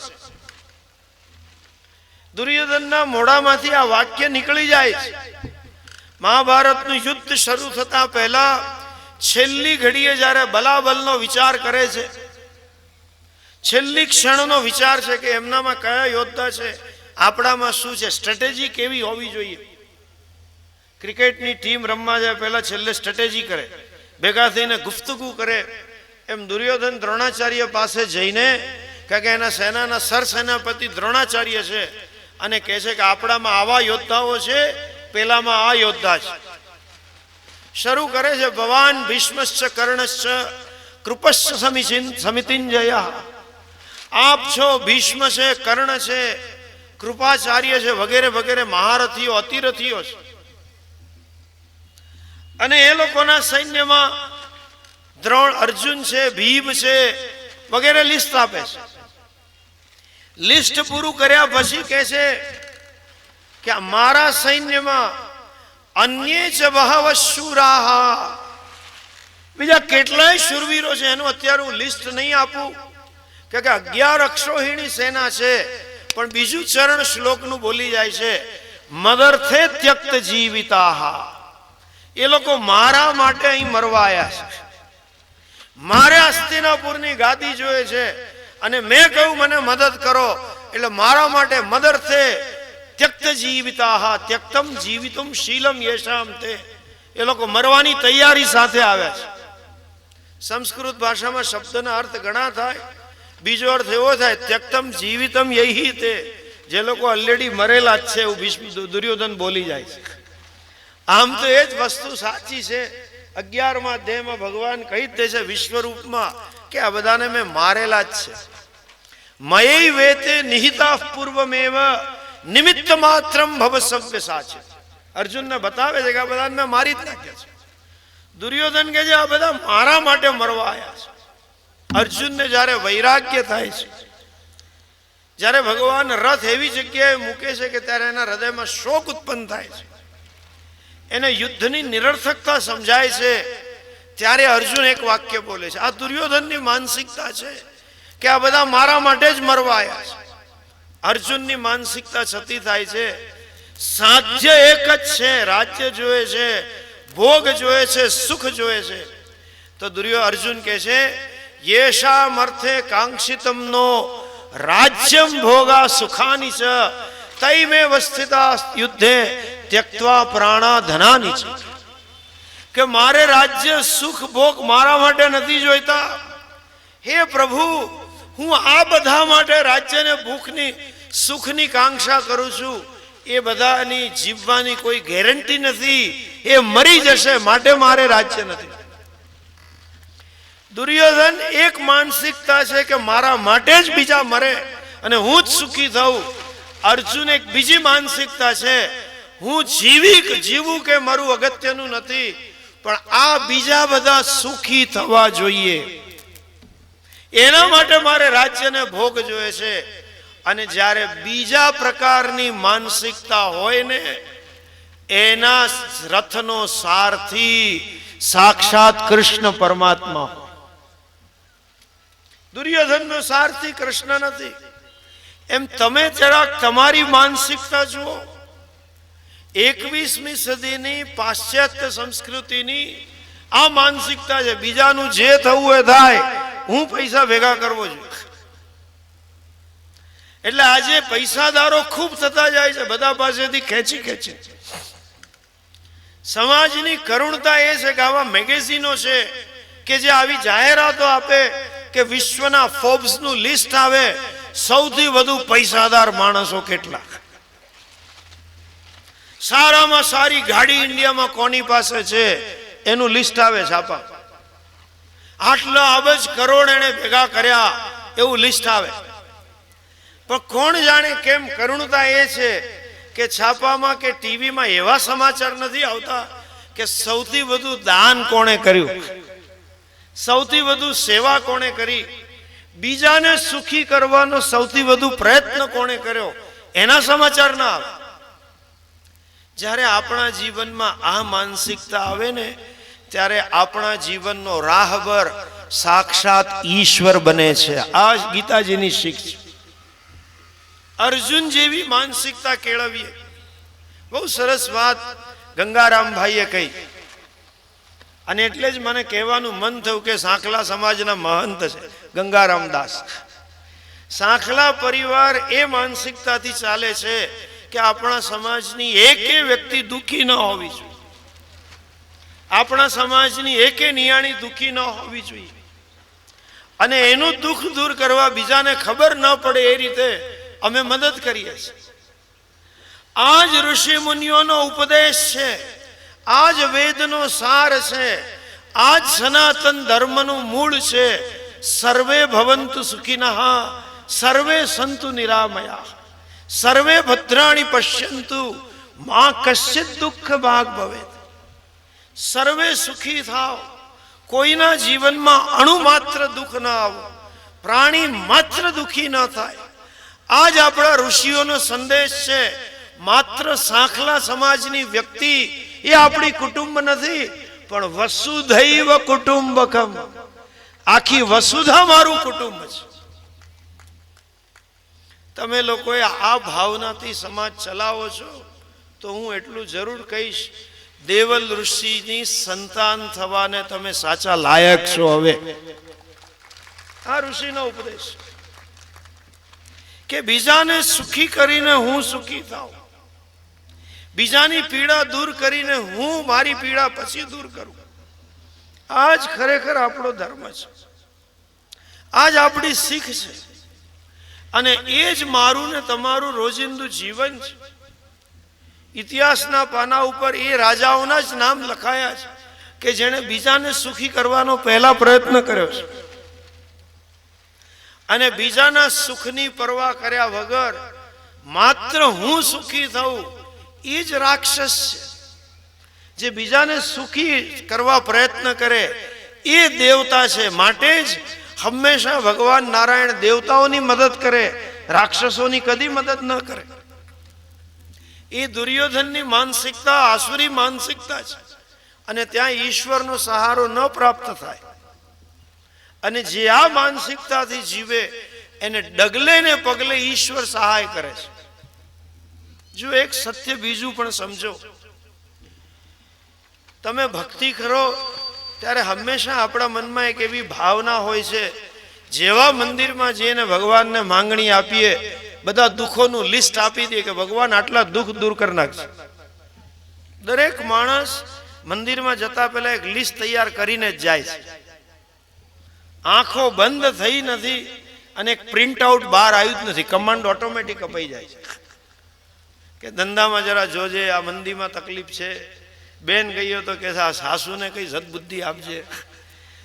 દુર્યોધનના મોઢામાંથી આ વાક્ય નીકળી જાય છે. મહાભારતનું યુદ્ધ શરૂ થતા પહેલા છેલ્લી ઘડીએ જ્યારે બલાબલનો વિચાર કરે છે, છેલ્લી ક્ષણનો વિચાર છે કે એમનામાં કયા યોદ્ધા છે, આપણામાં શું છે, સ્ટ્રેટેજી કેવી હોવી જોઈએ. ક્રિકેટની ટીમ રમવા જાય પહેલા છેલ્લે સ્ટ્રેટેજી કરે, ભેગા થઈને ગુફ્તગુ કરે. એમ દુર્યોધન દ્રોણાચાર્ય પાસે જઈને, કારણ કે એના સેનાના સરસેનાપતિ દ્રોણાચાર્ય છે, અને કહે છે કે આપણામાં આવા યોદ્ધાઓ છે, પેલામાં આ યોદ્ધા છે. શરૂ કરે છે, ભવાન ભીષ્મશ્ચ કર્ણશ્ચ કૃપશ્ચ સમિતિંજય. આપ છો, ભીષ્મ છે, કર્ણ છે, કૃપાચાર્ય છે, વગેરે વગેરે મહારથીઓ અતિરથીઓ છે. અને એ લોકોના સૈન્યમાં દ્રોણ, અર્જુન છે, ભીમ છે, વગેરે લિસ્ટ આપે છે. લિસ્ટ પૂરું કર્યા પછી કહે છે કે મારા સૈન્યમાં અન્ય ચ બહવ શૂરાહ, બીજા કેટલાય શૂરવીરો છે, એનું અત્યારે હું લિસ્ટ નહીં આપું, કે 11 અક્ષોહિણી સેના છે. પણ બીજું ચરણ શ્લોકનું બોલી જાય છે, મદર્થે ત્યક્ત જીવિતાહ. એ લોકો મારા માટે અહીં મરવા આવ્યા છે, મારે હસ્તિનાપુરની ગાદી જોઈએ છે, અને મેં કહ્યું મને મદદ કરો, એટલે મારા માટે મદર્થે ત્યક્ત જીવિતાહ ત્યક્તમ જીવિતુમ શીલમ યેષામ તે. એ લોકો મરવાની તૈયારી સાથે આવ્યા છે. સંસ્કૃત ભાષામાં શબ્દના અર્થ ઘણા થાય. બીજો અર્થ એવો થાય, ત્યક્તમ જીવિતમ યહી તે, જે લોકો ઓલરેડી મરેલા જ છે, એવું દુર્યોધન બોલી જાય છે. આમ તો એ જ વસ્તુ સાચી છે. 11મા અધ્યાયમાં ભગવાન કહી જ દે છે વિશ્વરૂપમાં કે આ બધાને મેં મારેલા જ છે. મયૈ વેતે નિહિતા પૂર્વમેવ નિમિત્ત માત્રમ ભવ સવ્ય સાચે. અર્જુનને બતાવે છે કે આ બધાને મેં મારી જ નાખ્યા છે. દુર્યોધન કે છે આ બધા મારા માટે મરવા આવ્યા છે. અર્જુનને જ્યારે વૈરાગ્ય થાય છે, જ્યારે ભગવાન રથ એવી જગ્યાએ મૂકે છે કે ત્યારે એના હૃદયમાં શોક ઉત્પન્ન થાય છે, એને યુદ્ધની નિરર્થકતા સમજાય છે, ત્યારે અર્જુન એક વાક્ય બોલે છે. આ દુર્યોધનની માનસિકતા છે કે આ બધા મારા માટે જ મરવા આવ્યા છે. અર્જુનની માનસિકતા છતી થાય છે. સાધ્ય એક જ છે, રાજ્ય જોએ છે, ભોગ જોએ છે, સુખ જોએ છે. તો અર્જુન કહે છે યેષામ અર્થે કાંક્ષિતમ નો રાજ્યમ ભોગા સુખાની ચ તૈમેવ સ્થિતા યુદ્ધે ત્યક્ત્વા પ્રાણા ધનાની છે. કે મારે રાજ્ય સુખ ભોગ મારા માટે નથી જોઈતા. હે પ્રભુ, હું આ બધા માટે રાજ્યને ભૂખની સુખની કાંક્ષા કરું છું. એ બધાની જીવવાની કોઈ ગેરંટી નથી, એ મરી જશે, માટે મારે રાજ્ય નથી. દુર્યોધન એક માનસિકતા છે કે મારા માટે જ બીજા મરે અને હું જ સુખી થઉં. અર્જુન એક બીજી માનસિકતા છે, હું જીવું કે મરું અગત્યનું નથી, પણ આ બીજા બધા સુખી થવા જોઈએ, એના માટે મારે રાજ્યને ભોગ જોઈએ છે. અને જ્યારે બીજા પ્રકારની માનસિકતા હોય ને, એના રથનો સારથી સાક્ષાત કૃષ્ણ પરમાત્મા. દુર્યોધનનો સારથી કૃષ્ણ નથી. એમ તમે જરાક તમારી માનસિકતા જુઓ. 21મી સદીની પાશ્ચાત્ય સંસ્કૃતિની આ માનસિકતા છે, બીજાનું જે થવું એ થાય, હું પૈસા ભેગા કરવો જોઈએ. એટલે આજે પૈસાદારો ખૂબ થતા જાય છે, બધા પાસેથી ખેંચી. સમાજની કરુણતા એ છે કે આવા મેગેઝિનો છે કે જે આવી જાહેરાતો આપે કે વિશ્વના ફોર્બ્સનું લિસ્ટ આવે, સૌથી વધુ પૈસાદાર માણસો કેટલા, સારામાં સારી ગાડી ઇન્ડિયામાં કોની પાસે છે એનું લિસ્ટ આવે છાપા. આટલા અબજ કરોડ એને ભેગા કર્યા એવું લિસ્ટ આવે. પણ કોણ જાણે કેમ કરુણતા એ છે કે છાપામાં કે ટીવીમાં એવા સમાચાર નથી આવતા કે સૌથી વધુ દાન કોણે કર્યું, સૌથી વધુ સેવા કોણે કરી, બીજાને સુખી કરવાનો સૌથી વધુ પ્રયત્ન કોણે કર્યો, એના સમાચાર ના આવે. જ્યારે આપણા જીવનમાં આ માનસિકતા આવે ને ત્યારે આપણા જીવનનો રાહબર સાક્ષાત ઈશ્વર બને છે. આ ગીતાજીની શીખ છે. અર્જુન જેવી માનસિકતા કેળવીએ. બહુ સરસ વાત ગંગારામભાઈએ કહી, અને એટલે જ મને કહેવાનું મન થયું કે સાંખલા સમાજના મહંત છે ગંગારામદાસ. સાંખલા પરિવાર એ માનસિકતાથી ચાલે છે કે આપણા સમાજની એકે વ્યક્તિ દુઃખી ન હોવી જોઈએ, આપણા સમાજની એકે નિયાણી દુઃખી ન હોવી જોઈએ, અને એનું દુઃખ દૂર કરવા બીજાને ખબર ન પડે એ રીતે અમે મદદ કરીએ છીએ. આ જ ઋષિ મુનિઓનો ઉપદેશ છે, આ જ વેદનો સાર છે, આ જ સનાતન ધર્મનું મૂળ છે. સર્વે ભવંતુ સુખિનઃ સર્વે સંતુ નિરામયા સર્વે ભદ્રાણિ પશ્યંતુ મા કશ્ચિત દુઃખ ભાગ ભવેત. સર્વે સુખી થાવ, કોઈના જીવનમાં અણુ માત્ર દુઃખ ન આવે, પ્રાણી માત્ર દુઃખી ન થાય. આજ આપણા ઋષિઓનો સંદેશ છે. માત્ર સાંખલા સમાજની વ્યક્તિ એ આપણી કુટુંબ નથી, પણ વસુધૈવ કુટુંબકમ, આખી વસુધા મારું કુટુંબ છે. તમે લોકોએ આ ભાવનાથી સમાજ ચલાવો છો તો હું એટલું જરૂર કહીશ, દેવલ ઋષિની સંતાન થવાને તમે સાચા લાયક છો. હવે આ ઋષિનો ઉપદેશ કે બીજાને સુખી કરીને હું સુખી થાઉં, બીજાની પીડા દૂર કરીને હું મારી પીડા પછી દૂર કરું. આ જ ખરેખર આપણો ધર્મ છે, આ જ આપણી શીખ છે, અને એ જ મારું ને તમારું રોજિંદુ જીવન છે. ઇતિહાસના પાના ઉપર એ રાજાઓના જ નામ લખાયા છે કે જેણે બીજાને સુખી કરવાનો પહેલા પ્રયત્ન કર્યો છે, અને બીજાના સુખની પરવા કર્યા વગર માત્ર હું સુખી થઉં એ જ રાક્ષસ છે. જે બીજાને સુખી કરવા પ્રયત્ન કરે એ દેવતા છે. માટે જ હંમેશા ભગવાન નારાયણ દેવતાઓની મદદ કરે, રાક્ષસોની કદી મદદ ન કરે. એ દુર્યોધનની માનસિકતા આસુરી માનસિકતા છે, અને ત્યાં ઈશ્વરનો સહારો ન પ્રાપ્ત થાય. અને જે આ માનસિકતાથી જીવે એને ડગલે ને પગલે ઈશ્વર સહાય કરે છે. જો એક સત્ય બીજું પણ સમજો, તમે ભક્તિ કરો ત્યારે હંમેશા આપણા મનમાં એક એવી ભાવના હોય છે, જેવા મંદિરમાં જઈને ભગવાનને માંગણી આપીએ, બધા દુઃખોનું લિસ્ટ આપી દે કે ભગવાન આટલા દુઃખ દૂર કરી નાખશે. દરેક માણસ મંદિરમાં જતા પહેલા એક લિસ્ટ તૈયાર કરીને જ જાય છે. આંખો બંધ થઈ નથી અને એક પ્રિન્ટ આઉટ બહાર આવ્યું જ નથી, કમાન્ડ ઓટોમેટિક અપાઈ જાય છે કે ધંધામાં જરા જોજે, આ મંદીમાં તકલીફ છે. બેન ગયો તો કે સાસુને કઈ સદબુદ્ધિ આપજે,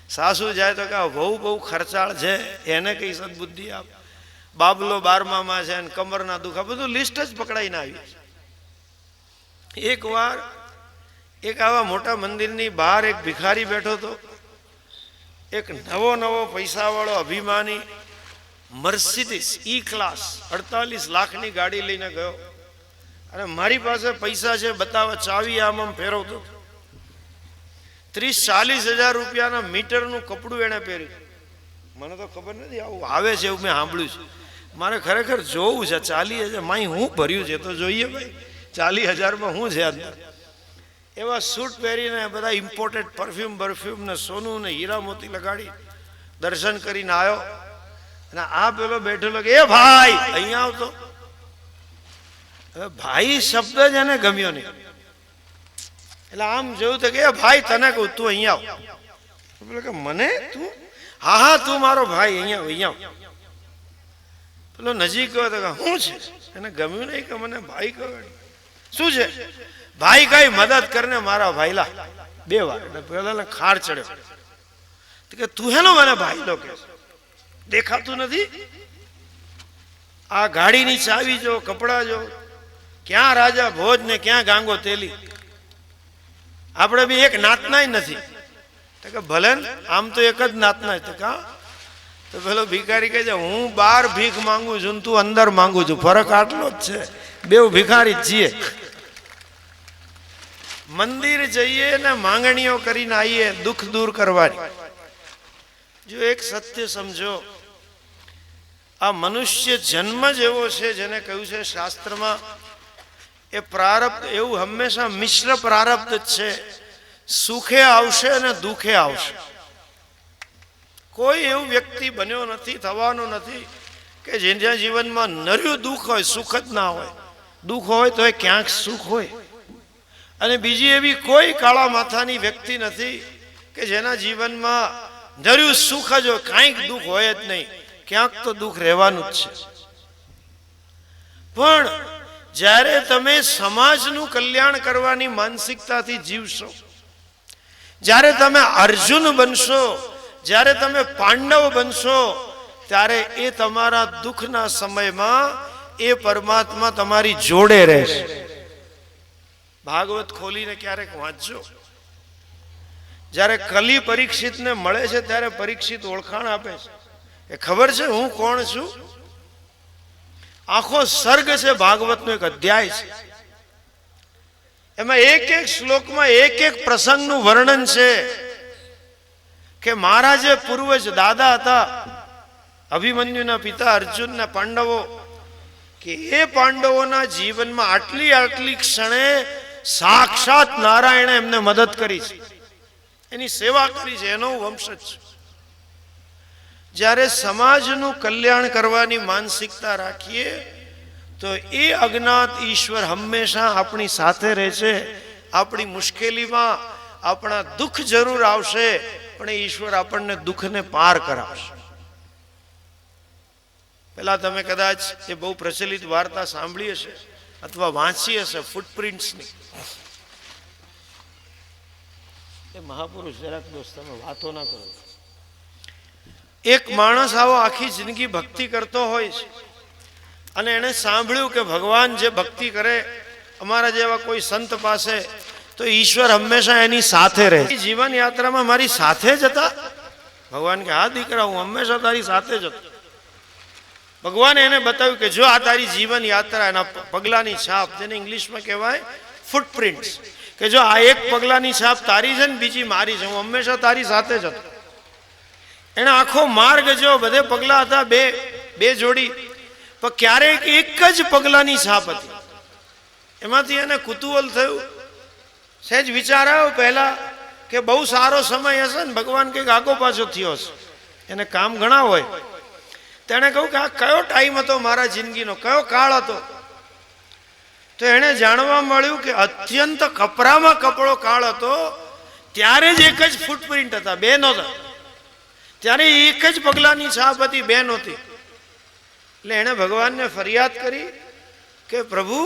સાસુ જાય તો કે બહુ ખર્ચાળ છે એને કઈ સદબુદ્ધિ આપ, બાબલો 12માં છે ને કમરના દુખા, બધું લિસ્ટ જ પકડાઈને આવી. એક વાર એક આવા મોટા મંદિરની બહાર એક ભિખારી બેઠો હતો. એક નવો પૈસાવાળો અભિમાની મર્સિડીઝ ઈ ક્લાસ 48 લાખની ગાડી લઈને ગયો, અને મારી પાસે પૈસા છે બતાવવા ચાવી આમ ફેરવતો. 30-40 હજાર રૂપિયાના મીટરનું કપડું એને પહેર્યું. મને તો ખબર નથી આવું આવે છે એવું મેં સાંભળ્યું છે. મારે ખરેખર જોવું છે. 40,000 માઈ હું ભર્યું છે તો જોઈએ ભાઈ, 40,000માં શું છે અંદર. એવા સૂટ પહેરીને બધા ઇમ્પોર્ટેડ પરફ્યુમ ને સોનું ને હીરા મોતી લગાડી દર્શન કરીને આવ્યો. અને આ પેલો બેઠેલો કે એ ભાઈ અહીંયા આવતો. હવે ભાઈ શબ્દ જ એને ગમ્યો નહીં, એટલે આમ જોયું તો કે ભાઈ તને કહું તું અહીંયા આવ. પેલો કે મને તું? હા તું મારો ભાઈ, અહીંયા આવ. પેલો નજીક ગયો તો શું છે, એને ગમ્યું નહીં કે મને ભાઈ કહ્યું. શું છે? ભાઈ કઈ મદદ કરને મારા ભાઈલા. 2 વાર એટલે પેલા ખાર ચડ્યો. કે તું હેનો મને ભાઈ લો કે દેખાતું નથી? આ ગાડીની ચાવી જો, કપડા જો, ક્યાં રાજા ભોજ ને ક્યાં ગાંગો તેલી, આપણે બી એક નાતનાય નથી. તો કે ભલે આમ તો એક જ નાતના. તો કા તો પેલો ભિખારી કહે છે હું બહાર ભીખ માંગુ છું ને તું અંદર માંગુ છું, ફરક આટલો જ છે, બેવ ભિખારી જ છીએ. મંદિર જઈએ ને માંગણીઓ કરીને આવીએ દુઃખ દૂર કરવાની. જો એક સત્ય સમજો, આ મનુષ્ય જન્મ જ એવો છે જેને કહ્યું છે શાસ્ત્રમાં એ પ્રારબ્ધ એવું હંમેશા મિશ્ર પ્રારબ્ધ જ છે. સુખે આવશે અને દુઃખે આવશે. કોઈ એવું વ્યક્તિ બન્યો નથી, થવાનો નથી કે જેના જીવનમાં નર્યું દુઃખ હોય, સુખ જ ના હોય. દુઃખ હોય તો ક્યાંક સુખ હોય. અને બીજી એવી કોઈ કાળા માથાની વ્યક્તિ નથી કે જેના જીવનમાં નર્યું સુખ જ હોય, કાંઈક દુઃખ હોય જ નહીં. ક્યાંક તો દુઃખ રહેવાનું જ છે. પણ જ્યારે તમે સમાજનું કલ્યાણ કરવાની માનસિકતાથી જીવશો, જ્યારે તમે અર્જુન બનશો, જ્યારે તમે પાંડવ બનશો, ત્યારે એ તમારા દુઃખના સમયમાં એ પરમાત્મા તમારી જોડે રહેશે. ભાગવત ખોલીને ક્યારેક વાંચજો. જ્યારે કલી પરીક્ષિતને મળે છે ત્યારે પરીક્ષિત ઓળખાણ આપે છે એ ખબર છે હું કોણ છું? આખો સર્ગ છે, ભાગવતનો એક અધ્યાય છે. એમાં એક એક શ્લોકમાં એક એક પ્રસંગનું વર્ણન છે કે મારા જે પૂર્વજ દાદા હતા, અભિમન્યુના પિતા અર્જુનના પાંડવો, કે એ પાંડવોના જીવનમાં આટલી આટલી ક્ષણે સાક્ષાત નારાયણે એમને મદદ કરી છે, એની સેવા કરી છે, એનો વંશજ છે. જ્યારે સમાજનું કલ્યાણ કરવાની માનસિકતા રાખીએ તો એ અજ્ઞાત ઈશ્વર હંમેશા આપણી સાથે રહેશે. આપણી મુશ્કેલીમાં આપણા દુઃખ જરૂર આવશે, પણ એ ઈશ્વર આપણને દુઃખને પાર કરાવશે. પેલા તમે કદાચ એ બહુ પ્રચલિત વાર્તા સાંભળી હશે અથવા વાંચી હશે, ફૂટપ્રિન્ટ્સની. એ મહાપુરુષ જરાક દોસ્ત તમે વાતો ના કરો. એક માણસ આવો આખી જિંદગી ભક્તિ કરતો હોય છે અને એણે સાંભળ્યું કે ભગવાન જે ભક્તિ કરે અમારા જેવા કોઈ સંત પાસે તો ઈશ્વર હંમેશા એની સાથે રહે. જીવન યાત્રામાં મારી સાથે જ હતા ભગવાન. કે હા દીકરા, હું હંમેશા તારી સાથે જ હતો. ભગવાને એને બતાવ્યું કે જો આ તારી જીવન યાત્રા, એના પગલાની છાપ, જેને ઇંગ્લિશમાં કહેવાય ફૂટપ્રિન્ટ્સ, કે જો આ એક પગલાની છાપ તારી છે ને બીજી મારી છે, હું હંમેશા તારી સાથે જ હતો. એનો આખો માર્ગ જો બધે પગલા હતા, બે જોડી, પણ ક્યારેક એક જ પગલાની છાપ હતી. એમાંથી એને કુતૂહલ થયું, સહેજ વિચાર આવ્યો પહેલા કે બહુ સારો સમય હશે ને, ભગવાન કંઈક આગો પાછો થયો હશે, એને કામ ઘણા હોય. તેણે કહ્યું કે આ કયો ટાઈમ હતો મારા જિંદગીનો, કયો કાળ હતો? તો એણે જાણવા મળ્યું કે અત્યંત કપરામાં કપડો કાળ હતો. ત્યારે જ એક જ ફૂટપ્રિન્ટ હતા, બે નહોતા. ત્યારે એક જ પગલાની છાપ હતી, બે નહોતી. એટલે એણે ભગવાનને ફરિયાદ કરી કે પ્રભુ,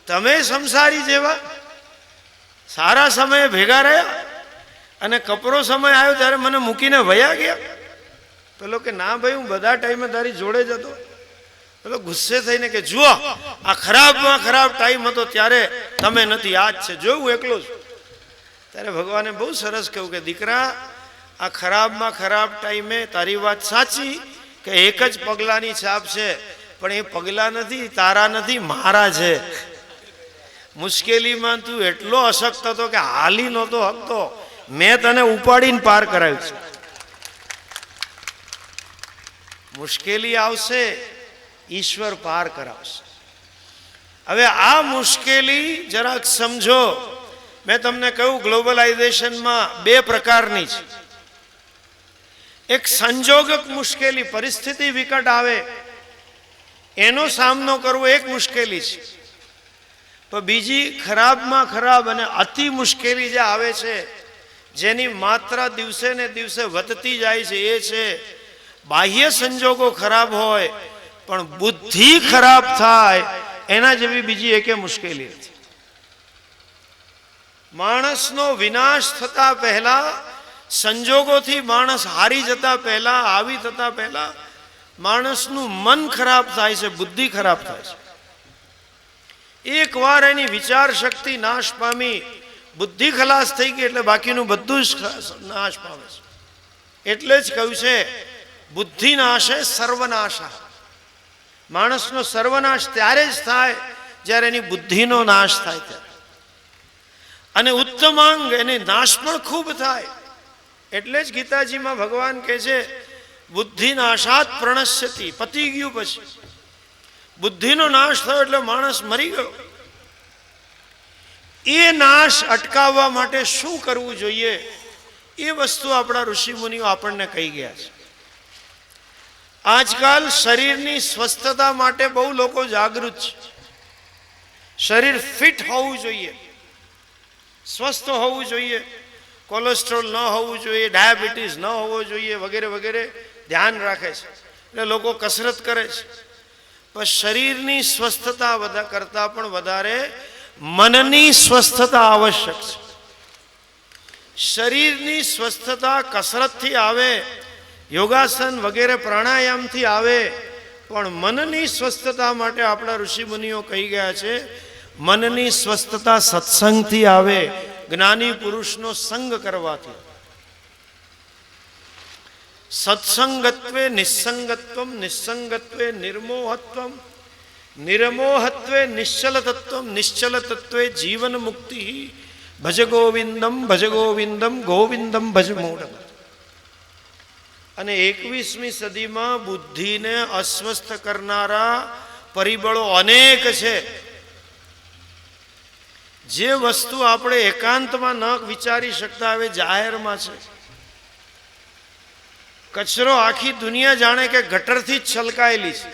તમે સંસારી જેવા સારા સમયે ભેગા રહ્યા અને કપરો સમય આવ્યો ત્યારે મને મૂકીને વયા ગયા. પેલો કે ના ભાઈ, હું બધા ટાઈમે તારી જોડે જ હતો. પેલો ગુસ્સે થઈને કે જુઓ, આ ખરાબમાં ખરાબ ટાઈમ હતો ત્યારે તમે નથી, આ જ છે, જો હું એકલો છું. ત્યારે ભગવાને બહુ સરસ કહ્યું કે દીકરા, આ ખરાબમાં ખરાબ ટાઈમે તારી વાત સાચી કે એક જ પગલાની છાપ છે, પણ એ પગલા નથી, તારા નથી, મારા છે. મુશ્કેલીમાં તું એટલો અશક્ત હતો કે હાલી નહોતો હકતો, મેં તને ઉપાડીને પાર કરાવ્યું છે. મુશ્કેલી આવશે, ઈશ્વર પાર કરાવશે. હવે આ મુશ્કેલી જરાક સમજો. મેં તમને કહ્યું ગ્લોબલાઇઝેશનમાં બે પ્રકારની છે. એક સંજોગક મુશ્કેલી, પરિસ્થિતિ વિકટ આવે એનો સામનો કરવો એક મુશ્કેલી છે. પણ બીજી ખરાબમાં ખરાબ અને અતિ મુશ્કેલી જે આવે છે, જેની માત્રા દિવસે ને દિવસે વધતી જાય છે, એ છે બાહ્ય સંજોગો ખરાબ હોય પણ બુદ્ધિ ખરાબ થાય, એના જેવી બીજી એકે મુશ્કેલી નથી. માણસનો વિનાશ થતા પહેલા સંજોગોથી માણસ હારી જતા પહેલા, આવી થતા પહેલા માણસનું મન ખરાબ થાય છે, બુદ્ધિ ખરાબ થાય છે. એકવાર એની વિચાર શક્તિ નાશ પામી, બુદ્ધિ ખલાસ થઈ ગઈ એટલે બાકીનું બધું જ નાશ પામે છે. એટલે જ કહ્યું છે બુદ્ધિ નાશે સર્વનાશા. માણસનો સર્વનાશ ત્યારે જ થાય જ્યારે એની બુદ્ધિનો નાશ થાય ત્યારે. અને ઉત્તમાંગ એને નાશ પણ ખૂબ થાય. એટલે જ ગીતાજીમાં ભગવાન કહે છે બુદ્ધિ નાશાત પ્રણશ્યતિ. પતી ગયું પછી બુદ્ધિનો નાશ થયો એટલે માણસ મરી ગયો. એ નાશ અટકાવવા માટે શું કરવું જોઈએ એ વસ્તુ આપણા ઋષિ મુનિઓ આપણને કહી ગયા છે. આજકાલ શરીરની સ્વસ્થતા માટે બહુ લોકો જાગૃત છે. શરીર ફિટ હોવું જોઈએ, સ્વસ્થ હોવું જોઈએ, કોલેસ્ટ્રોલ ન હોવું જોઈએ, ડાયાબિટીસ ન હોવો જોઈએ, વગેરે વગેરે ધ્યાન રાખે છે. એટલે લોકો કસરત કરે છે. પણ શરીરની સ્વસ્થતા કરતાં પણ વધારે મનની સ્વસ્થતા આવશ્યક છે. શરીરની સ્વસ્થતા કસરતથી આવે, યોગાસન વગેરે પ્રાણાયામથી આવે, પણ મનની સ્વસ્થતા માટે આપણા ઋષિ મુનિઓ કહી ગયા છે મનની સ્વસ્થતા સત્સંગથી આવે, જ્ઞાની પુરુષનો સંગ કરવાથી. સત્સંગત્વે નિસંગત્વમ, નિસંગત્વે નિર્મોહત્વમ, નિર્મોહત્વે નિશ્ચલતત્વમ, નિશ્ચલતત્વે જીવન મુક્તિ. ભજ ગોવિંદમ ભજ ગોવિંદમ ગોવિંદમ ભજ મૂઢમ. અને 21મી સદીમાં બુદ્ધિને અસ્વસ્થ કરનારા પરિબળો અનેક છે. જે વસ્તુ આપણે એકાંતમાં ન વિચારી શકતા હવે જાહેરમાં છે. કચરો આખી દુનિયા જાણે કે ગટરથી જ છલકાયેલી છે.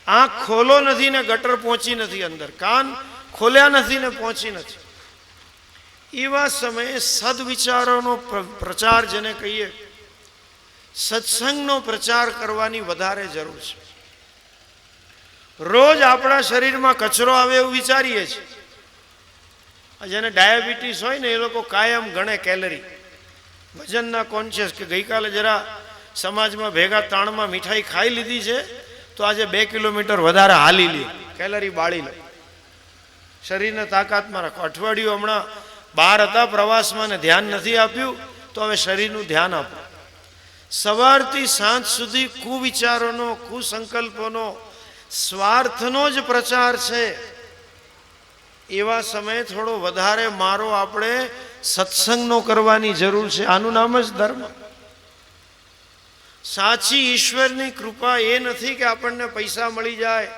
આંખ ખોલો નથી ને ગટર પહોંચી નથી અંદર, કાન ખોલ્યા નથી ને પહોંચી નથી. એવા સમયે સદવિચારોનો પ્રચાર જેને કહીએ, સત્સંગનો પ્રચાર કરવાની વધારે જરૂર છે. રોજ આપણા શરીરમાં કચરો આવે એવું વિચારીએ છીએ. જેને ડાયાબિટીસ હોય ને એ લોકો કાયમ ગણે કેલરી, વજનના કોન્શિયસ, કે ગઈકાલે જરા સમાજમાં ભેગા તાણમાં મીઠાઈ ખાઈ લીધી છે તો આજે 2 કિલોમીટર વધારે હાલી લે, કેલરી બાળી લે, શરીરને તાકાતમાં રાખો. અઠવાડિયું હમણાં બહાર હતા પ્રવાસમાં ને ધ્યાન નથી આપ્યું તો હવે શરીરનું ધ્યાન આપો. સવારથી સાંજ સુધી કુવિચારોનો, કુસંકલ્પોનો, સ્વાર્થનો જ પ્રચાર છે. એવા સમયે થોડો વધારે મારો આપણે સત્સંગનો કરવાની જરૂર છે. આનું નામ જ ધર્મ. સાચી ઈશ્વરની કૃપા એ નથી કે આપણને પૈસા મળી જાય,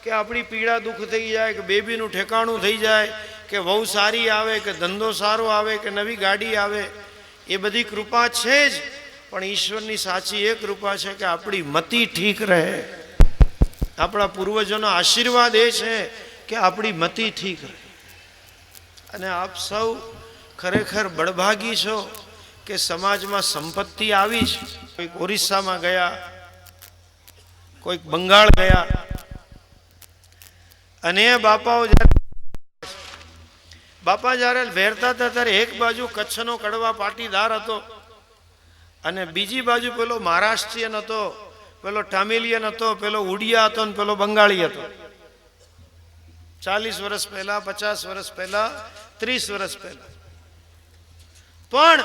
કે આપણી પીડા દુઃખ થઈ જાય, કે બેબીનું ઠેકાણું થઈ જાય, કે વહુ સારી આવે, કે ધંધો સારો આવે, કે નવી ગાડી આવે. એ બધી કૃપા છે જ, પણ ઈશ્વરની સાચી એ કૃપા છે કે આપણી મતિ ઠીક રહે. આપણા પૂર્વજોનો આશીર્વાદ એ છે કે આપણી મતિ ઠીક રહે. અને આપ સૌ ખરેખર બળભાગી છો કે સમાજમાં સંપત્તિ આવી છે. કોઈક ઓરિસ્સામાં ગયા, કોઈક બંગાળ ગયા, અને એ બાપા જ્યારે વહેરતા હતા ત્યારે એક બાજુ કચ્છનો કડવા પાટીદાર હતો અને બીજી બાજુ પેલો મહારાષ્ટ્રીયન હતો, પેલો ટામિલિયન હતો, પેલો ઉડિયા હતો ને પેલો બંગાળી હતો. 40 વર્ષ પહેલા, 50 વર્ષ પહેલા, 30 વર્ષ પહેલા. પણ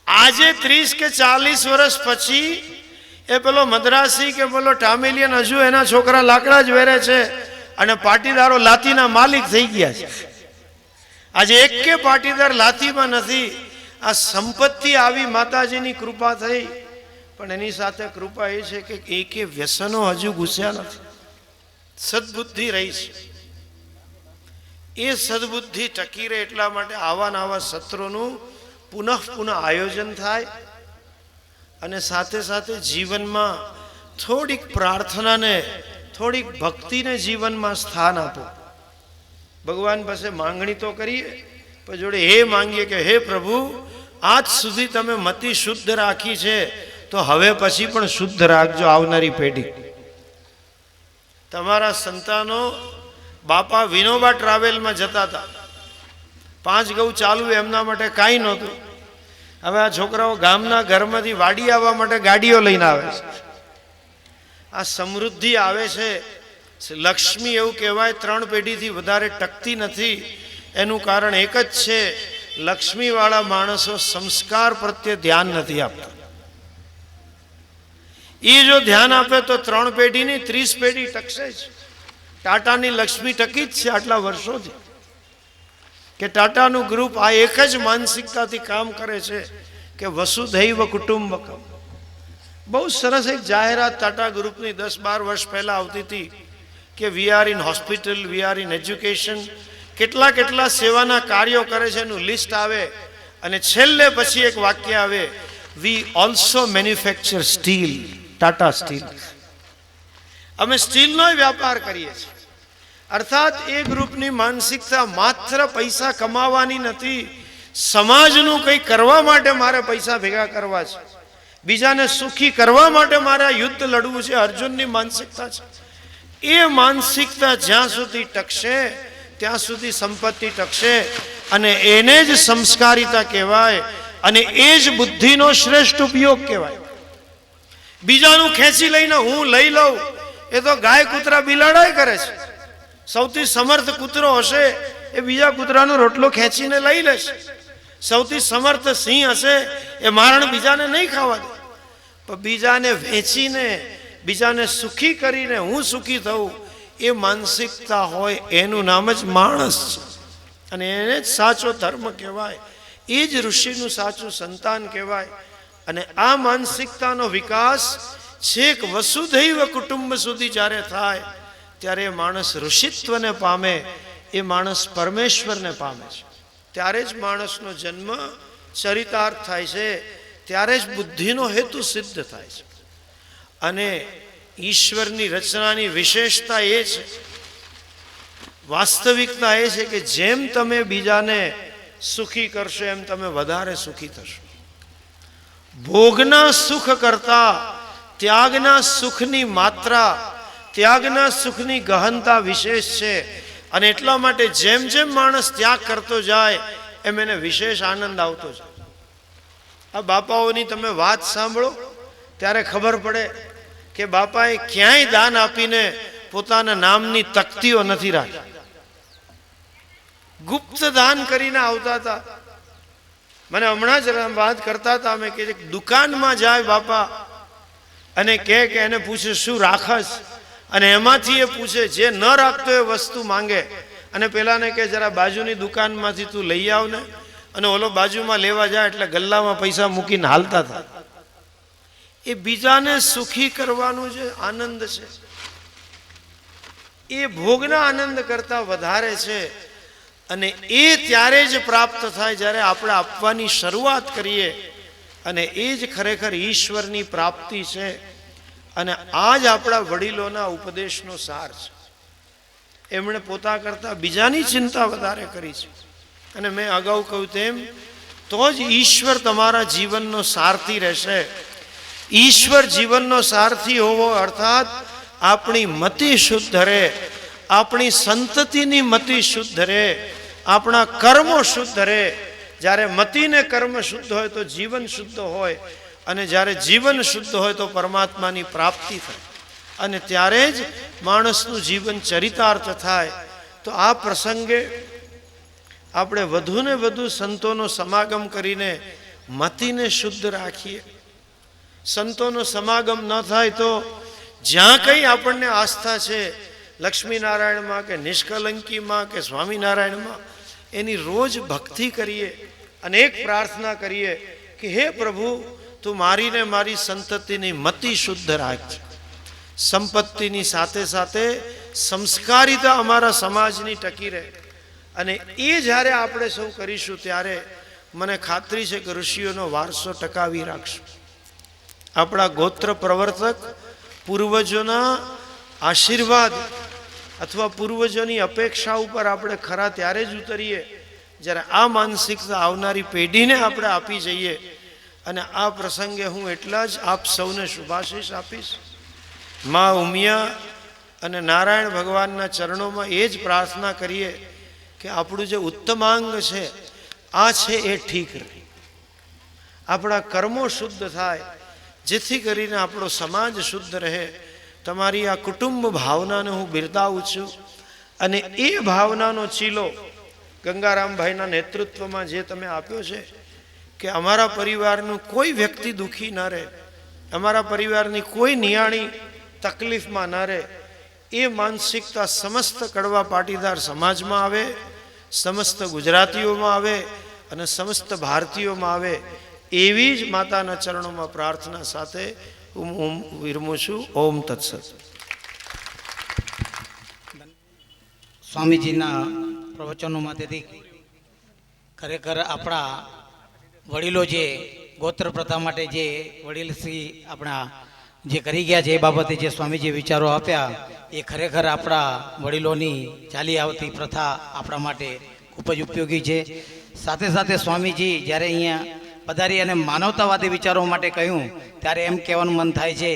આજે 30 કે 40 વર્ષ પછી એ પેલો મદ્રાસી કે પેલો ટામિલિયન હજુ એના છોકરા લાકડા જ વેરે છે અને પાટીદારો લાતીના માલિક થઈ ગયા છે. આજે એક કે પાટીદાર લાતીમાં નથી. આ સંપત્તિ આવી માતાજીની કૃપા થઈ, પણ એની સાથે કૃપા એ છે કે એકે વ્યસનો હજુ ઘૂસ્યા નથી. સદબુદ્ધિ રહી છે. એ સદબુદ્ધિ ટકી રહે એટલા માટે આવા નવા સત્રોનું પુનઃ આયોજન થાય. અને સાથે સાથે જીવનમાં થોડીક પ્રાર્થનાને, થોડીક ભક્તિને જીવનમાં સ્થાન આપો. ભગવાન પાસે માંગણી તો કરીએ, પણ જોડે એ માંગીએ કે હે પ્રભુ, આજ સુધી તમે મતિ શુદ્ધ રાખી છે તો હવે પછી પણ શુદ્ધ રાખજો આવનારી પેઢી. તમારા સંતાનો બાપા વિનોબા ટ્રાવેલમાં જતા હતા, 5 ગૌ ચાલુ એમના માટે કાંઈ નહોતું. હવે આ છોકરાઓ ગામના ઘરમાંથી વાડી આવવા માટે ગાડીઓ લઈને આવે છે. આ સમૃદ્ધિ આવે છે. લક્ષ્મી એવું કહેવાય 3 પેઢીથી વધારે ટકતી નથી. એનું કારણ એક જ છે, લક્ષ્મીવાળા માણસો સંસ્કાર પ્રત્યે ધ્યાન નથી આપતા. એ જો ધ્યાન આપે તો 3 પેઢી નહીં 30 પેઢી ટકશે જ. ટાટાની લક્ષ્મી ટકી જ છે આટલા વર્ષોથી, કે ટાટાનું ગ્રુપ આ એક જ માનસિકતાથી કામ કરે છે કે વસુધૈવ કુટુંબકમ. બહુ સરસ એક જાહેરાત ટાટા ગ્રુપની 10-12 વર્ષ પહેલા આવતી હતી કે we are in hospital, we are in education, કેટલા કેટલા સેવાના કાર્યો કરે છે એનું લિસ્ટ આવે, અને છેલ્લે પછી એક વાક્ય આવે, we also manufacture steel, Tata steel. અમે સ્ટીલનો વ્યાપાર કરીએ છીએ. અર્થાત એ ગ્રુપની માનસિકતા માત્ર પૈસા કમાવાની નથી, સમાજનું કંઈ કરવા માટે મારે પૈસા ભેગા કરવા છે, બીજાને સુખી કરવા માટે મારે યુદ્ધ લડવું છે. અર્જુનની માનસિકતા છે. એ માનસિકતા જ્યાં સુધી ટકશે ત્યાં સુધી સંપત્તિ ટકશે, અને એને જ સંસ્કારિતા કહેવાય, અને એ જ બુદ્ધિનો શ્રેષ્ઠ ઉપયોગ કહેવાય. બીજાનું ખેંચી લઈને હું લઈ લઉં, એ તો ગાય કૂતરા બિલાડાય કરે છે. સૌથી સમર્થ કૂતરો હશે એ બીજા કૂતરાનો રોટલો ખેંચીને લઈ લેશે. સૌથી સમર્થ સિંહ હશે એ મારણ બીજાને નહીં ખાવા દે. પણ બીજાને વેચીને, બીજાને સુખી કરીને હું સુખી થઉં, એ માનસિકતા હોય એનું નામ જ માણસ છે, અને એને જ સાચો ધર્મ કહેવાય. એ જ ઋષિનું સાચું સંતાન કહેવાય. અને આ માનસિકતાનો વિકાસ છેક વસુધૈવ કુટુંબ સુધી જ્યારે થાય ત્યારે એ માણસ ઋષિત્વને પામે, એ માણસ પરમેશ્વરને પામે છે. ત્યારે જ માણસનો જન્મ ચરિતાર્થ થાય છે, ત્યારે જ બુદ્ધિનો હેતુ સિદ્ધ થાય છે. અને ઈશ્વરની રચનાની વિશેષતા એ છે, વાસ્તવિકતા એ છે કે જેમ તમે બીજાને સુખી કરશો એમ તમે વધારે સુખી થશો. ભોગના સુખ કરતા ત્યાગના સુખની માત્રા, ત્યાગના સુખની ગહનતા વિશેષ છે. અને એટલા માટે જેમ જેમ માણસ ત્યાગ કરતો જાય એમ એને વિશેષ આનંદ આવતો જાય. આ બાપાઓની તમે વાત સાંભળો ત્યારે ખબર પડે કે બાપાએ ક્યાંય દાન આપીને પોતાના નામની તકતીઓ નથી રાખી. ગુપ્ત દાન કરીને આવતા હતા. મને હમણાં જ વાત કરતા હતા અમે કે દુકાનમાં જાય બાપા અને કે એને પૂછે શું રાખસ, અને એમાંથી એ પૂછે જે ન રાખતો એ વસ્તુ માંગે, અને પેલાને કે જરા બાજુની દુકાનમાંથી તું લઈ આવ ને, અને ઓલો બાજુમાં લેવા જાય એટલે ગલ્લામાં પૈસા મૂકીને હાલતા હતા. એ બીજાને સુખી કરવાનું જે આનંદ છે એ ભોગના આનંદ કરતા વધારે છે. અને એ ત્યારે જ પ્રાપ્ત થાય જ્યારે આપણે આપવાની શરૂઆત કરીએ, અને એ જ ખરેખર ઈશ્વરની પ્રાપ્તિ છે. અને આ જ આપણા વડીલોના ઉપદેશનો સાર છે. એમણે પોતા કરતા બીજાની ચિંતા વધારે કરી છે. અને મેં અગાઉ કહ્યું તેમ તો જ ઈશ્વર તમારા જીવનનો સારથી રહેશે. ઈશ્વર જીવનનો સારથી હોવો અર્થાત આપણી મતિ શુદ્ધ રહે, આપણી સંતતિની મતિ શુદ્ધ રહે, આપણા કર્મો શુદ્ધ રહે. જ્યારે મતિ ને કર્મ શુદ્ધ હોય તો જીવન શુદ્ધ હોય, અને જ્યારે જીવન શુદ્ધ હોય તો પરમાત્માની પ્રાપ્તિ થાય, અને ત્યારે જ માણસનું જીવન ચરિતાર્થ થાય. તો આ પ્રસંગે આપણે વધુને વધુ સંતોનો સમાગમ કરીને મતિને શુદ્ધ રાખીએ. સંતોનો સમાગમ ન થાય તો જ્યાં કંઈ આપણને આસ્થા છે, લક્ષ્મીનારાયણમાં કે નિષ્કલંકીમાં કે સ્વામિનારાયણમાં, એની રોજ ભક્તિ કરીએ અને એક પ્રાર્થના કરીએ કે હે પ્રભુ, તું મારીને મારી સંતતિની મતિ શુદ્ધ રાખજે. સંપત્તિની સાથે સાથે સંસ્કારિતા અમારા સમાજની ટકી રહે. અને એ જ્યારે આપણે સૌ કરીશું ત્યારે મને ખાતરી છે કે ઋષિઓનો વારસો ટકાવી રાખશું. આપણા ગોત્ર પ્રવર્તક પૂર્વજોના આશીર્વાદ અથવા પૂર્વજોની અપેક્ષા ઉપર આપણે ખરા ત્યારે જ ઉતરીએ જ્યારે આ માનસિકતા આવનારી પેઢીને આપણે આપી જઈએ. અને આ પ્રસંગે હું એટલા જ આપ સૌને શુભાશીષ આપીશ. મા ઉમિયા અને નારાયણ ભગવાનના ચરણોમાં એ જ પ્રાર્થના કરીએ કે આપણું જે ઉત્તમાંગ છે આ છે એ ઠીક રહે. આપણા કર્મો શુદ્ધ થાય, જેથી કરીને આપણો સમાજ શુદ્ધ રહે. તમારી આ કુટુંબ ભાવનાને હું બિરદાવું છું. અને એ ભાવનાનો ચીલો ગંગારામભાઈના નેતૃત્વમાં જે તમે આપ્યો છે કે અમારા પરિવારનું કોઈ વ્યક્તિ દુઃખી ન રહે, અમારા પરિવારની કોઈ નિયાણી તકલીફમાં ન રહે, એ માનસિકતા સમસ્ત કડવા પાટીદાર સમાજમાં આવે, સમસ્ત ગુજરાતીઓમાં આવે અને સમસ્ત ભારતીયોમાં આવે, એવી જ માતાના ચરણોમાં પ્રાર્થના સાથે હું વિરમું છું. ઓમ તત્સત. સ્વામીજીના પ્રવચનોમાંથી ખરેખર આપણા વડીલો જે ગોત્ર પ્રથા માટે જે વડીલશ્રી આપણા જે કરી ગયા છે એ બાબતે જે સ્વામીજી વિચારો આપ્યા, એ ખરેખર આપણા વડીલોની ચાલી આવતી પ્રથા આપણા માટે ખૂબ જ ઉપયોગી છે. સાથે સાથે સ્વામીજી જ્યારે અહીંયા પધારી અને માનવતાવાદી વિચારો માટે કહ્યું, ત્યારે એમ કહેવાનું મન થાય છે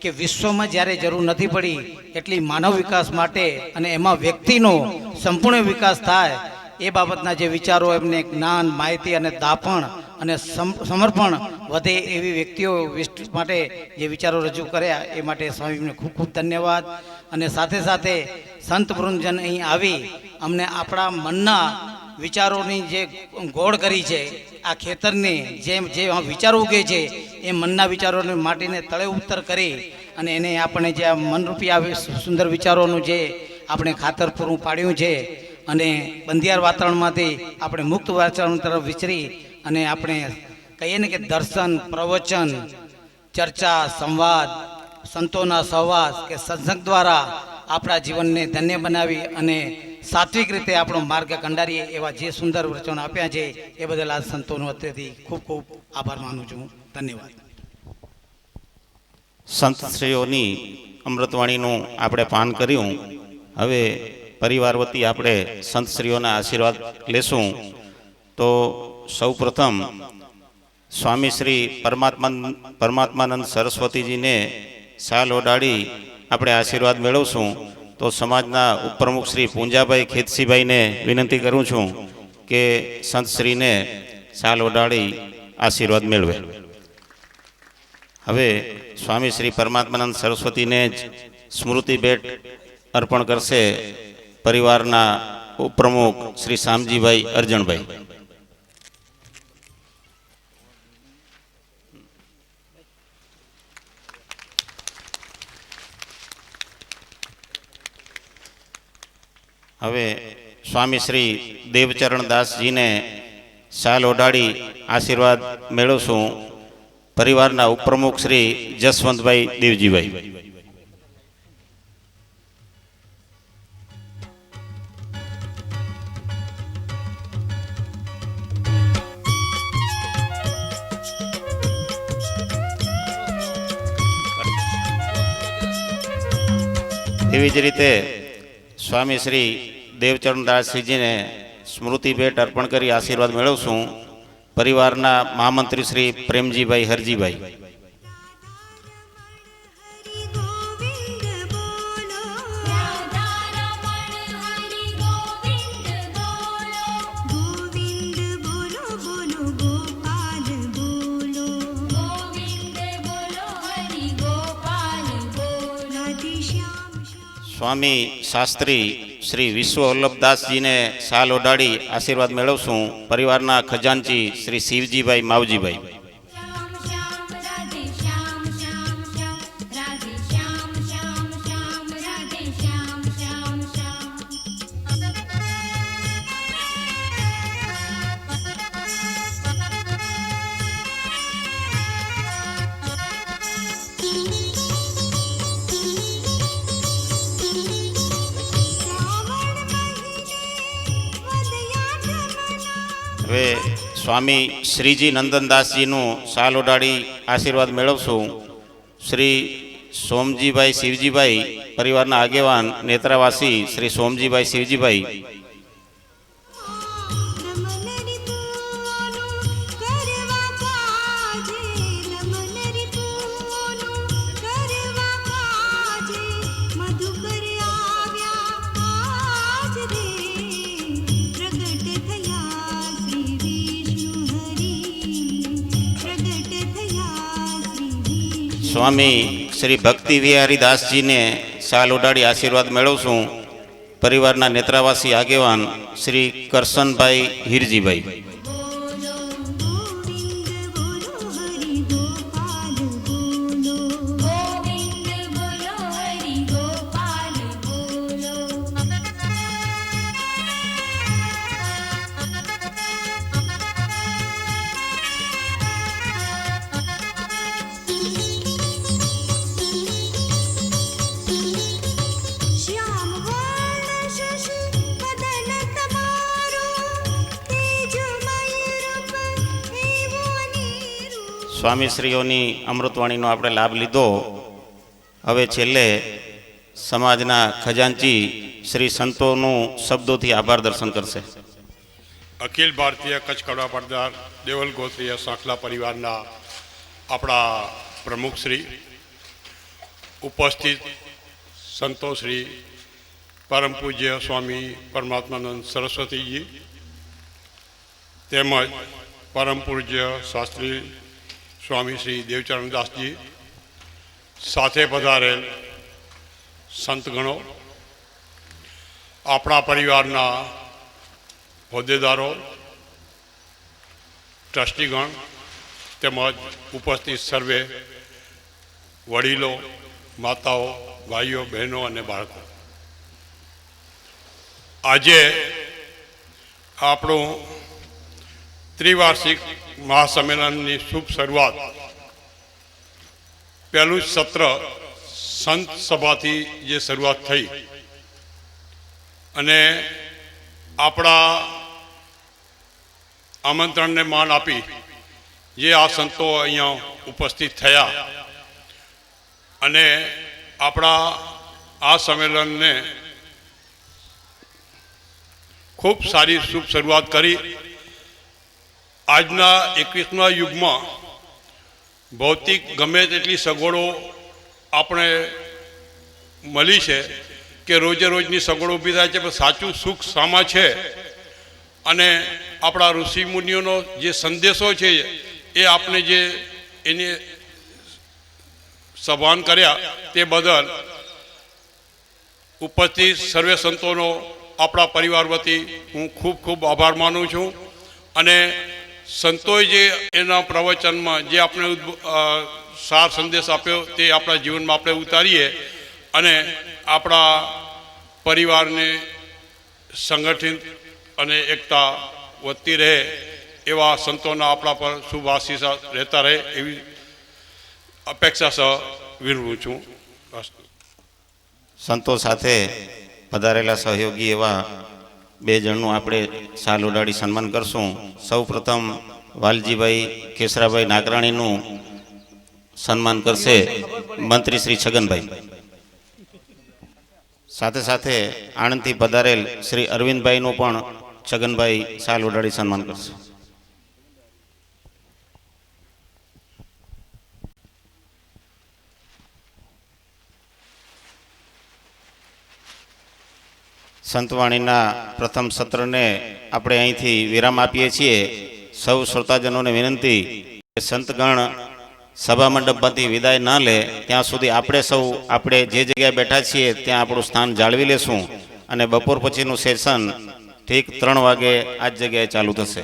કે વિશ્વમાં જ્યારે જરૂર નથી પડી એટલી માનવ વિકાસ માટે અને એમાં વ્યક્તિનો સંપૂર્ણ વિકાસ થાય એ બાબતના જે વિચારો, એમને જ્ઞાન, માહિતી અને દાપણ અને સમર્પણ વધે એવી વ્યક્તિઓ માટે જે વિચારો રજૂ કર્યા એ માટે સ્વામીને ખૂબ ખૂબ ધન્યવાદ. અને સાથે સાથે સંત વૃંદજન અહીં આવી અમને આપણા મનના વિચારોની જે ગોળ કરી છે, આ ખેતરની જે વિચારો ઉગે છે એ મનના વિચારોની માટીને તળે ઉત્તર કરી અને એને આપણે જે આ મનરૂપી આવી સુંદર વિચારોનું જે આપણે ખાતર પૂરું પાડ્યું છે અને બંધિયાર વાતાવરણમાંથી આપણે મુક્ત વાતાવરણ તરફ વિચરી અને આપણે કહીએ ને કે દર્શન, પ્રવચન, ચર્ચા, સંવાદ, સંતોના સહવાસ કે સત્સંગ દ્વારા આપણા જીવનને ધન્ય બનાવી અને સાત્વિક રીતે આપણો માર્ગ કંડારીએ એવા જે સુંદર વચનો આપ્યા છે એ બદલ આ સંતોનો અત્યારથી ખૂબ ખૂબ આભાર માનું છું. ધન્યવાદ. સંતશ્રીઓની અમૃતવાણીનું આપણે પાન કર્યું. હવે પરિવાર વતી આપણે સંતશ્રીઓના આશીર્વાદ લેશું. તો સૌ પ્રથમ સ્વામી શ્રી પરમાત્માનંદ સરસ્વતીજીને શાલ ઓઢાડી આપણે આશીર્વાદ મેળવશું. તો સમાજના ઉપપ્રમુખ શ્રી પૂંજાભાઈ ખેતસીભાઈને વિનંતી કરું છું કે સંતશ્રીને શાલ ઓઢાડી આશીર્વાદ મેળવે. હવે સ્વામી શ્રી પરમાત્માનંદ સરસ્વતીને જ સ્મૃતિ ભેટ અર્પણ કરશે પરિવારના ઉપપ્રમુખ શ્રી શામજીભાઈ અરજણભાઈ. હવે સ્વામી શ્રી દેવચરણ દાસજીને શાલ ઓઢાડી આશીર્વાદ મેળવશું પરિવારના ઉપપ્રમુખ શ્રી જસવંતભાઈ દેવજીભાઈ. એવી જ રીતે સ્વામી શ્રી દેવચરણદાસજીને સ્મૃતિ ભેટ અર્પણ કરી આશીર્વાદ મેળવશું પરિવારના મહામંત્રી શ્રી પ્રેમજીભાઈ હરજીભાઈ. સ્વામી શાસ્ત્રી શ્રી વિશ્વવલ્લભદાસજીને શાલ ઓઢાડી આશીર્વાદ મેળવશું પરિવારના ખજાનચી શ્રી શિવજીભાઈ માવજીભાઈ. હવે સ્વામી શ્રીજી નંદનદાસજીનું શાલ ઓઢાડી આશીર્વાદ મેળવશું શ્રી સોમજીભાઈ શિવજીભાઈ પરિવારના આગેવાન નેત્રાવાસી શ્રી સોમજીભાઈ શિવજીભાઈ. સ્વામી શ્રી ભક્તિ વિહારી દાસજીને શાલ ઉડાડી આશીર્વાદ મેળવશું. પરિવારના નેત્રાવાસી આગેવાન શ્રી કરશનભાઈ હીરજીભાઈ. સ્વામીશ્રીઓની અમૃતવાણીનો આપણે લાભ લીધો. હવે છેલ્લે સમાજના ખજાનચી શ્રી સંતોનું શબ્દોથી આભાર દર્શન કરશે. અખિલ ભારતીય કચ્છ કડવા પડદાર દેવલ ગોત્રીય સાંખલા પરિવારના આપણા પ્રમુખશ્રી, ઉપસ્થિત સંતોશ્રી પરમ પૂજ્ય સ્વામી પરમાત્માનંદ સરસ્વતીજી તેમજ પરમ પૂજ્ય શાસ્ત્રી સ્વામી શ્રી દેવચરણદાસજી, સાથે પધારેલ સંતગણો, આપણા પરિવારના હોદ્દેદારો, ટ્રસ્ટીગણ તેમજ ઉપસ્થિત સર્વે વડીલો, માતાઓ, ભાઈઓ, બહેનો અને બાળકો, આજે આપણું ત્રિવાર્ષિક મહાસંમેલનની શુભ શરૂઆત પહેલું જ સત્ર સંત સભાથી જે શરૂઆત થઈ અને આપણા આમંત્રણને માન આપી જે આ સંતો અહીંયા ઉપસ્થિત થયા અને આપણા આ સંમેલનને ખૂબ સારી શુભ શરૂઆત કરી. આજના 21મા યુગમાં ભૌતિક ગમે તેટલી સગવડો આપણે મળી છે કે રોજે રોજની સગવડો ઊભી થાય છે, પણ સાચું સુખ શામાં છે અને આપણા ઋષિમુનિઓનો જે સંદેશો છે એ આપણે જે એને સભાન કર્યા તે બદલ ઉપસ્થિત સર્વે સંતોનો આપણા પરિવાર વતી હું ખૂબ ખૂબ આભાર માનું છું. અને સંતોએ જે એના પ્રવચનમાં જે આપણે સાર સંદેશ આપ્યો તે આપણા જીવનમાં આપણે ઉતારીએ અને આપણા પરિવારને સંગઠિત અને એકતા વધતી રહે એવા સંતોના આપણા પર શુભ આશીષ રહેતા રહે એવી અપેક્ષા સહ વિનવું છું. સંતો સાથે પધારેલા સહયોગી એવા બે જણનું આપણે શાલ ઉડાડી સન્માન કરશું. સૌ પ્રથમ વાલજીભાઈ કેસરાભાઈ નાગરાણીનું સન્માન કરશે મંત્રી શ્રી છગનભાઈ. સાથે સાથે આણંદથી પધારેલ શ્રી અરવિંદભાઈનું પણ છગનભાઈ શાલ ઉડાડી સન્માન કરશે. સંતવાણીના પ્રથમ સત્રને આપણે અહીંથી વિરામ આપીએ છીએ. સૌ શ્રોતાજનોને વિનંતી કે સંતગણ સભા મંડપમાંથી વિદાય ન લે ત્યાં સુધી આપણે સૌ આપણે જે જગ્યાએ બેઠા છીએ ત્યાં આપણું સ્થાન જાળવી લેશું અને બપોર પછીનું સેશન ઠીક 3 વાગે આ જ જગ્યાએ ચાલુ થશે.